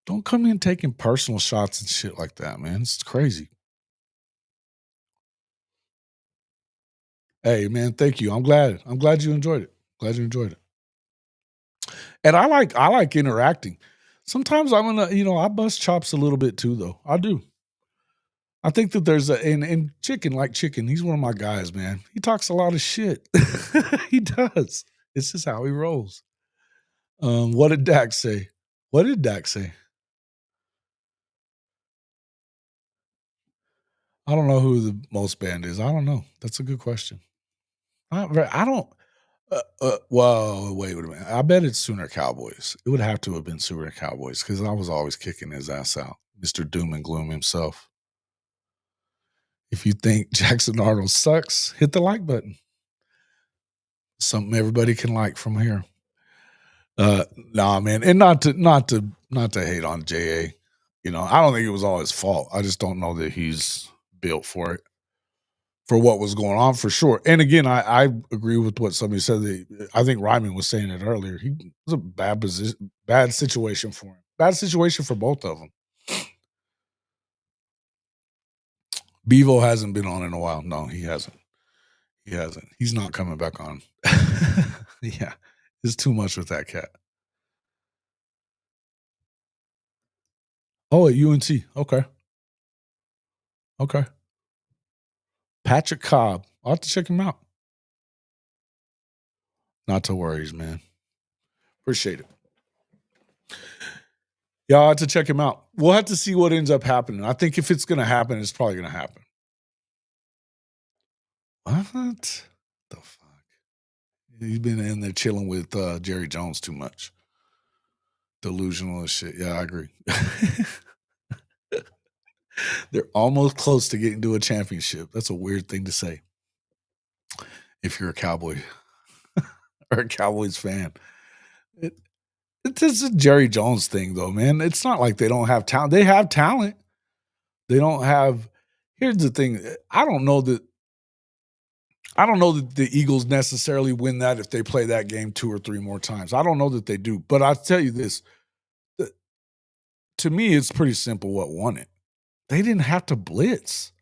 don't come in taking personal shots and shit like that, man. It's crazy. Hey, man, thank you. I'm glad you enjoyed it. Glad you enjoyed it. And I like interacting. Sometimes I'm gonna, I bust chops a little bit too, though. I do. I think that there's and Chicken, like Chicken, he's one of my guys, man. He talks a lot of shit. He does. It's just how he rolls. What did Dak say? What did Dak say? I don't know who the most banned is. I don't know. That's a good question. I don't. Well, wait a minute. I bet it's Sooner Cowboys. It would have to have been Sooner Cowboys because I was always kicking his ass out. Mr. Doom and Gloom himself. If you think Jackson Arnold sucks, hit the like button. Something everybody can like from here. Nah, man, and not to hate on JA. I don't think it was all his fault. I just don't know that he's built for it. For what was going on, for sure. And again, I agree with what somebody said. I think Ryman was saying it earlier. He was a bad situation for him. Bad situation for both of them. Bevo hasn't been on in a while. No, he hasn't. He hasn't. He's not coming back on. Yeah, it's too much with that cat. Oh, at UNT. Okay. Okay. Patrick Cobb. I'll have to check him out. Not to worries, man. Appreciate it. Yeah, I'll have to check him out. We'll have to see what ends up happening. I think if it's going to happen, it's probably going to happen. What the fuck? He's been in there chilling with Jerry Jones too much. Delusional as shit. Yeah, I agree. They're almost close to getting to a championship. That's a weird thing to say if you're a Cowboy or a Cowboys fan. It's a Jerry Jones thing, though, man. It's not like they don't have talent. They have talent. They don't have. Here's the thing. I don't know that the Eagles necessarily win that if they play that game 2 or 3 more times. I don't know that they do. But I'll tell you this. To me, it's pretty simple what won it. They didn't have to blitz.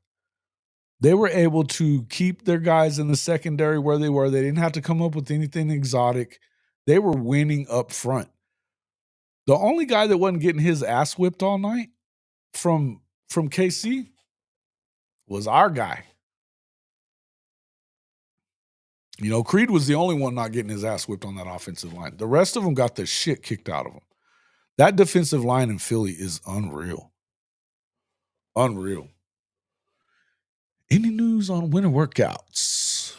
They were able to keep their guys in the secondary where they were. They didn't have to come up with anything exotic. They were winning up front. The only guy that wasn't getting his ass whipped all night from KC was our guy. Creed was the only one not getting his ass whipped on that offensive line. The rest of them got the shit kicked out of them. That defensive line in Philly is unreal. Unreal. Any news on winter workouts?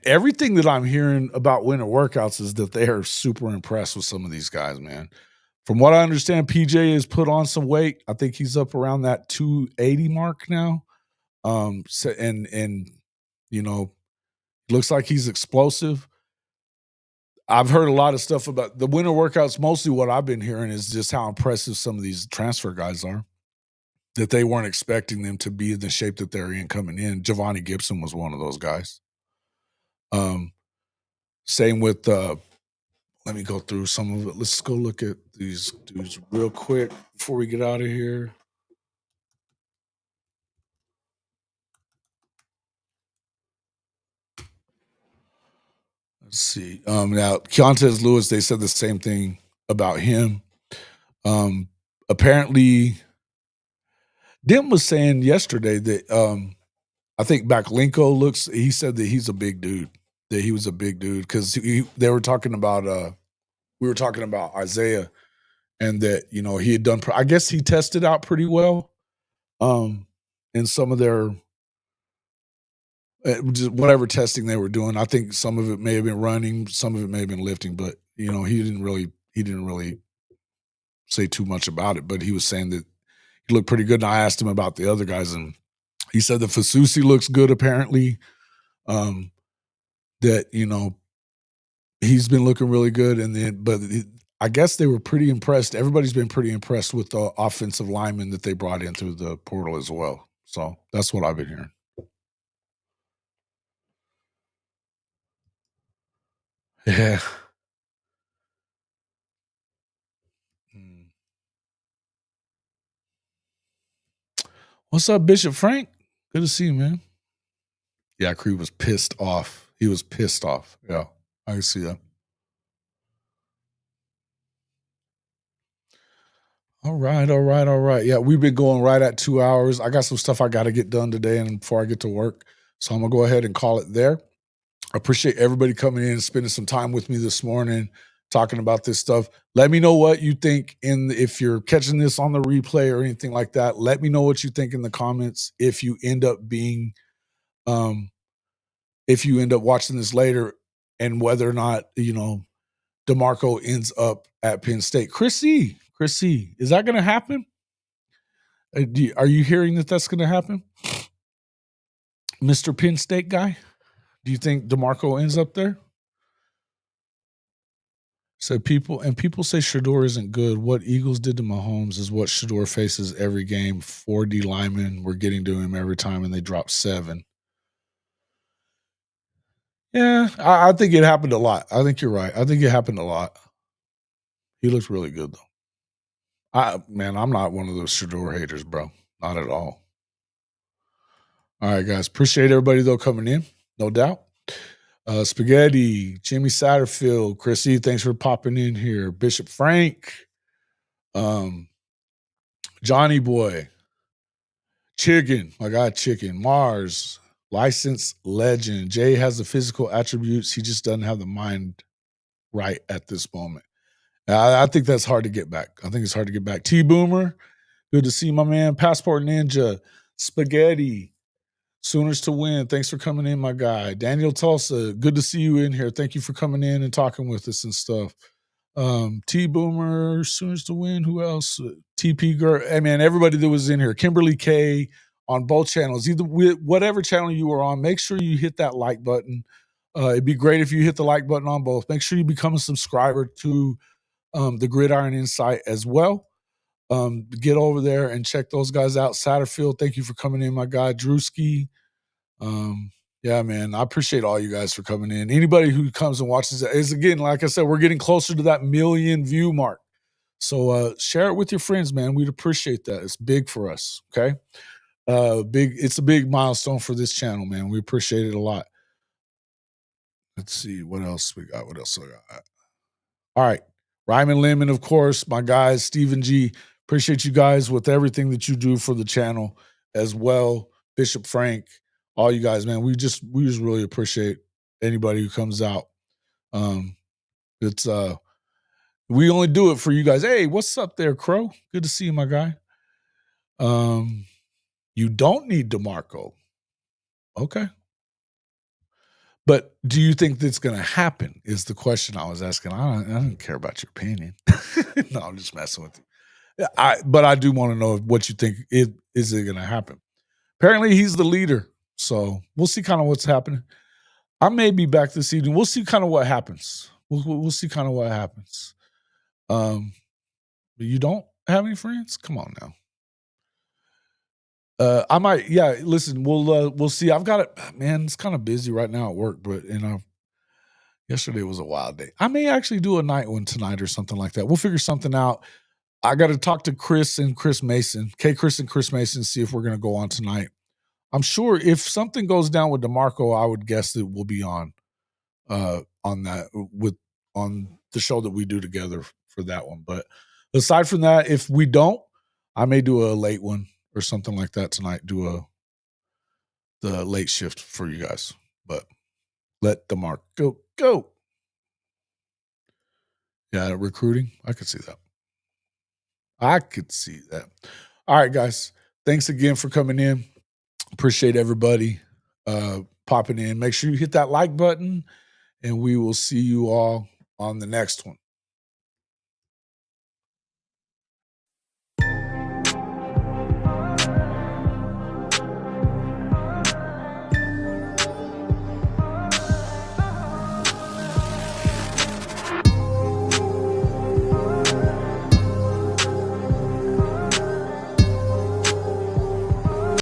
Everything that I'm hearing about winter workouts is that they are super impressed with some of these guys, man. From what I understand, PJ has put on some weight. I think he's up around that 280 mark now. Looks like he's explosive. I've heard a lot of stuff about the winter workouts. Mostly what I've been hearing is just how impressive some of these transfer guys are, that they weren't expecting them to be in the shape that they're in coming in. Giovanni Gibson was one of those guys. Same with, let me go through some of it. Let's go look at these dudes real quick before we get out of here. Let's see. Now, Keontez Lewis, they said the same thing about him. Apparently, Dim was saying yesterday that I think Backlinko he said that he's a big dude, that he was a big dude because they were talking about, we were talking about Isaiah and that, he had done, I guess he tested out pretty well in some of their, just whatever testing they were doing. I think some of it may have been running, some of it may have been lifting, but he didn't really say too much about it. But he was saying that he looked pretty good. And I asked him about the other guys, and he said that Fasusi looks good apparently. That he's been looking really good, and then I guess they were pretty impressed. Everybody's been pretty impressed with the offensive linemen that they brought in through the portal as well. So that's what I've been hearing. Yeah. Mm. What's up, Bishop Frank? Good to see you, man. Yeah, Creed was pissed off. He was pissed off. Yeah, I can see that. All right. Yeah, we've been going right at 2 hours. I got some stuff I got to get done today and before I get to work. So I'm going to go ahead and call it there. I appreciate everybody coming in and spending some time with me this morning talking about this stuff. Let me know what you think if you're catching this on the replay or anything like that. Let me know what you think in the comments if you end up watching this later and whether or not, DeMarco ends up at Penn State. Chrissy, is that going to happen? Are you hearing that that's going to happen? Mr. Penn State guy? Do you think DeMarco ends up there? So people say Shedeur isn't good. What Eagles did to Mahomes is what Shedeur faces every game. 4 D linemen were getting to him every time, and they dropped 7. Yeah, I think it happened a lot. I think you're right. I think it happened a lot. He looks really good, though. I'm not one of those Shedeur haters, bro. Not at all. All right, guys. Appreciate everybody, though, coming in. No doubt. Spaghetti, Jimmy Satterfield, Chrissy, thanks for popping in here. Bishop Frank, Johnny Boy, Chicken, my guy Chicken, Mars, licensed legend. Jay has the physical attributes. He just doesn't have the mind right at this moment. I think that's hard to get back. I think it's hard to get back. T-Boomer, good to see my man. Passport Ninja, Spaghetti, Sooners to win. Thanks for coming in, my guy. Daniel Tulsa, good to see you in here. Thank you for coming in and talking with us and stuff. T-Boomer, Sooners to win. Who else? TP Girl. Hey, man, everybody that was in here. Kimberly K on both channels. Either whatever channel you were on, make sure you hit that like button. It'd be great if you hit the like button on both. Make sure you become a subscriber to the Gridiron Insight as well. Get over there and check those guys out. Satterfield, thank you for coming in, my guy. Drewski. Yeah, man, I appreciate all you guys for coming in. Anybody who comes and watches it is, again, like I said, we're getting closer to that 1 million view mark. So share it with your friends, man. We'd appreciate that. It's big for us. Okay. It's a big milestone for this channel, man. We appreciate it a lot. Let's see what else we got. What else I got? All right. Ryman Lemon, of course, my guys, Stephen G. Appreciate you guys with everything that you do for the channel as well. Bishop Frank, all you guys, man. We just really appreciate anybody who comes out. It's we only do it for you guys. Hey, what's up there, Crow? Good to see you, my guy. You don't need DeMarco. Okay. But do you think that's going to happen is the question I was asking. I don't care about your opinion. No, I'm just messing with you. But I do want to know what you think. Is it going to happen? Apparently, he's the leader. So we'll see kind of what's happening. I may be back this evening. We'll see kind of what happens. We'll see kind of what happens. You don't have any friends? Come on now. I might, yeah. Listen, we'll see. I've got it, man. It's kind of busy right now at work, but yesterday was a wild day. I may actually do a night one tonight or something like that. We'll figure something out. I got to talk to Chris and Chris Mason, Chris and Chris Mason, see if we're going to go on tonight. I'm sure if something goes down with DeMarco, I would guess that we'll be on that on the show that we do together for that one. But aside from that, if we don't, I may do a late one or something like that tonight. Do the late shift for you guys. But let DeMarco go. Yeah, recruiting. I could see that. All right, guys. Thanks again for coming in. Appreciate everybody popping in. Make sure you hit that like button, and we will see you all on the next one.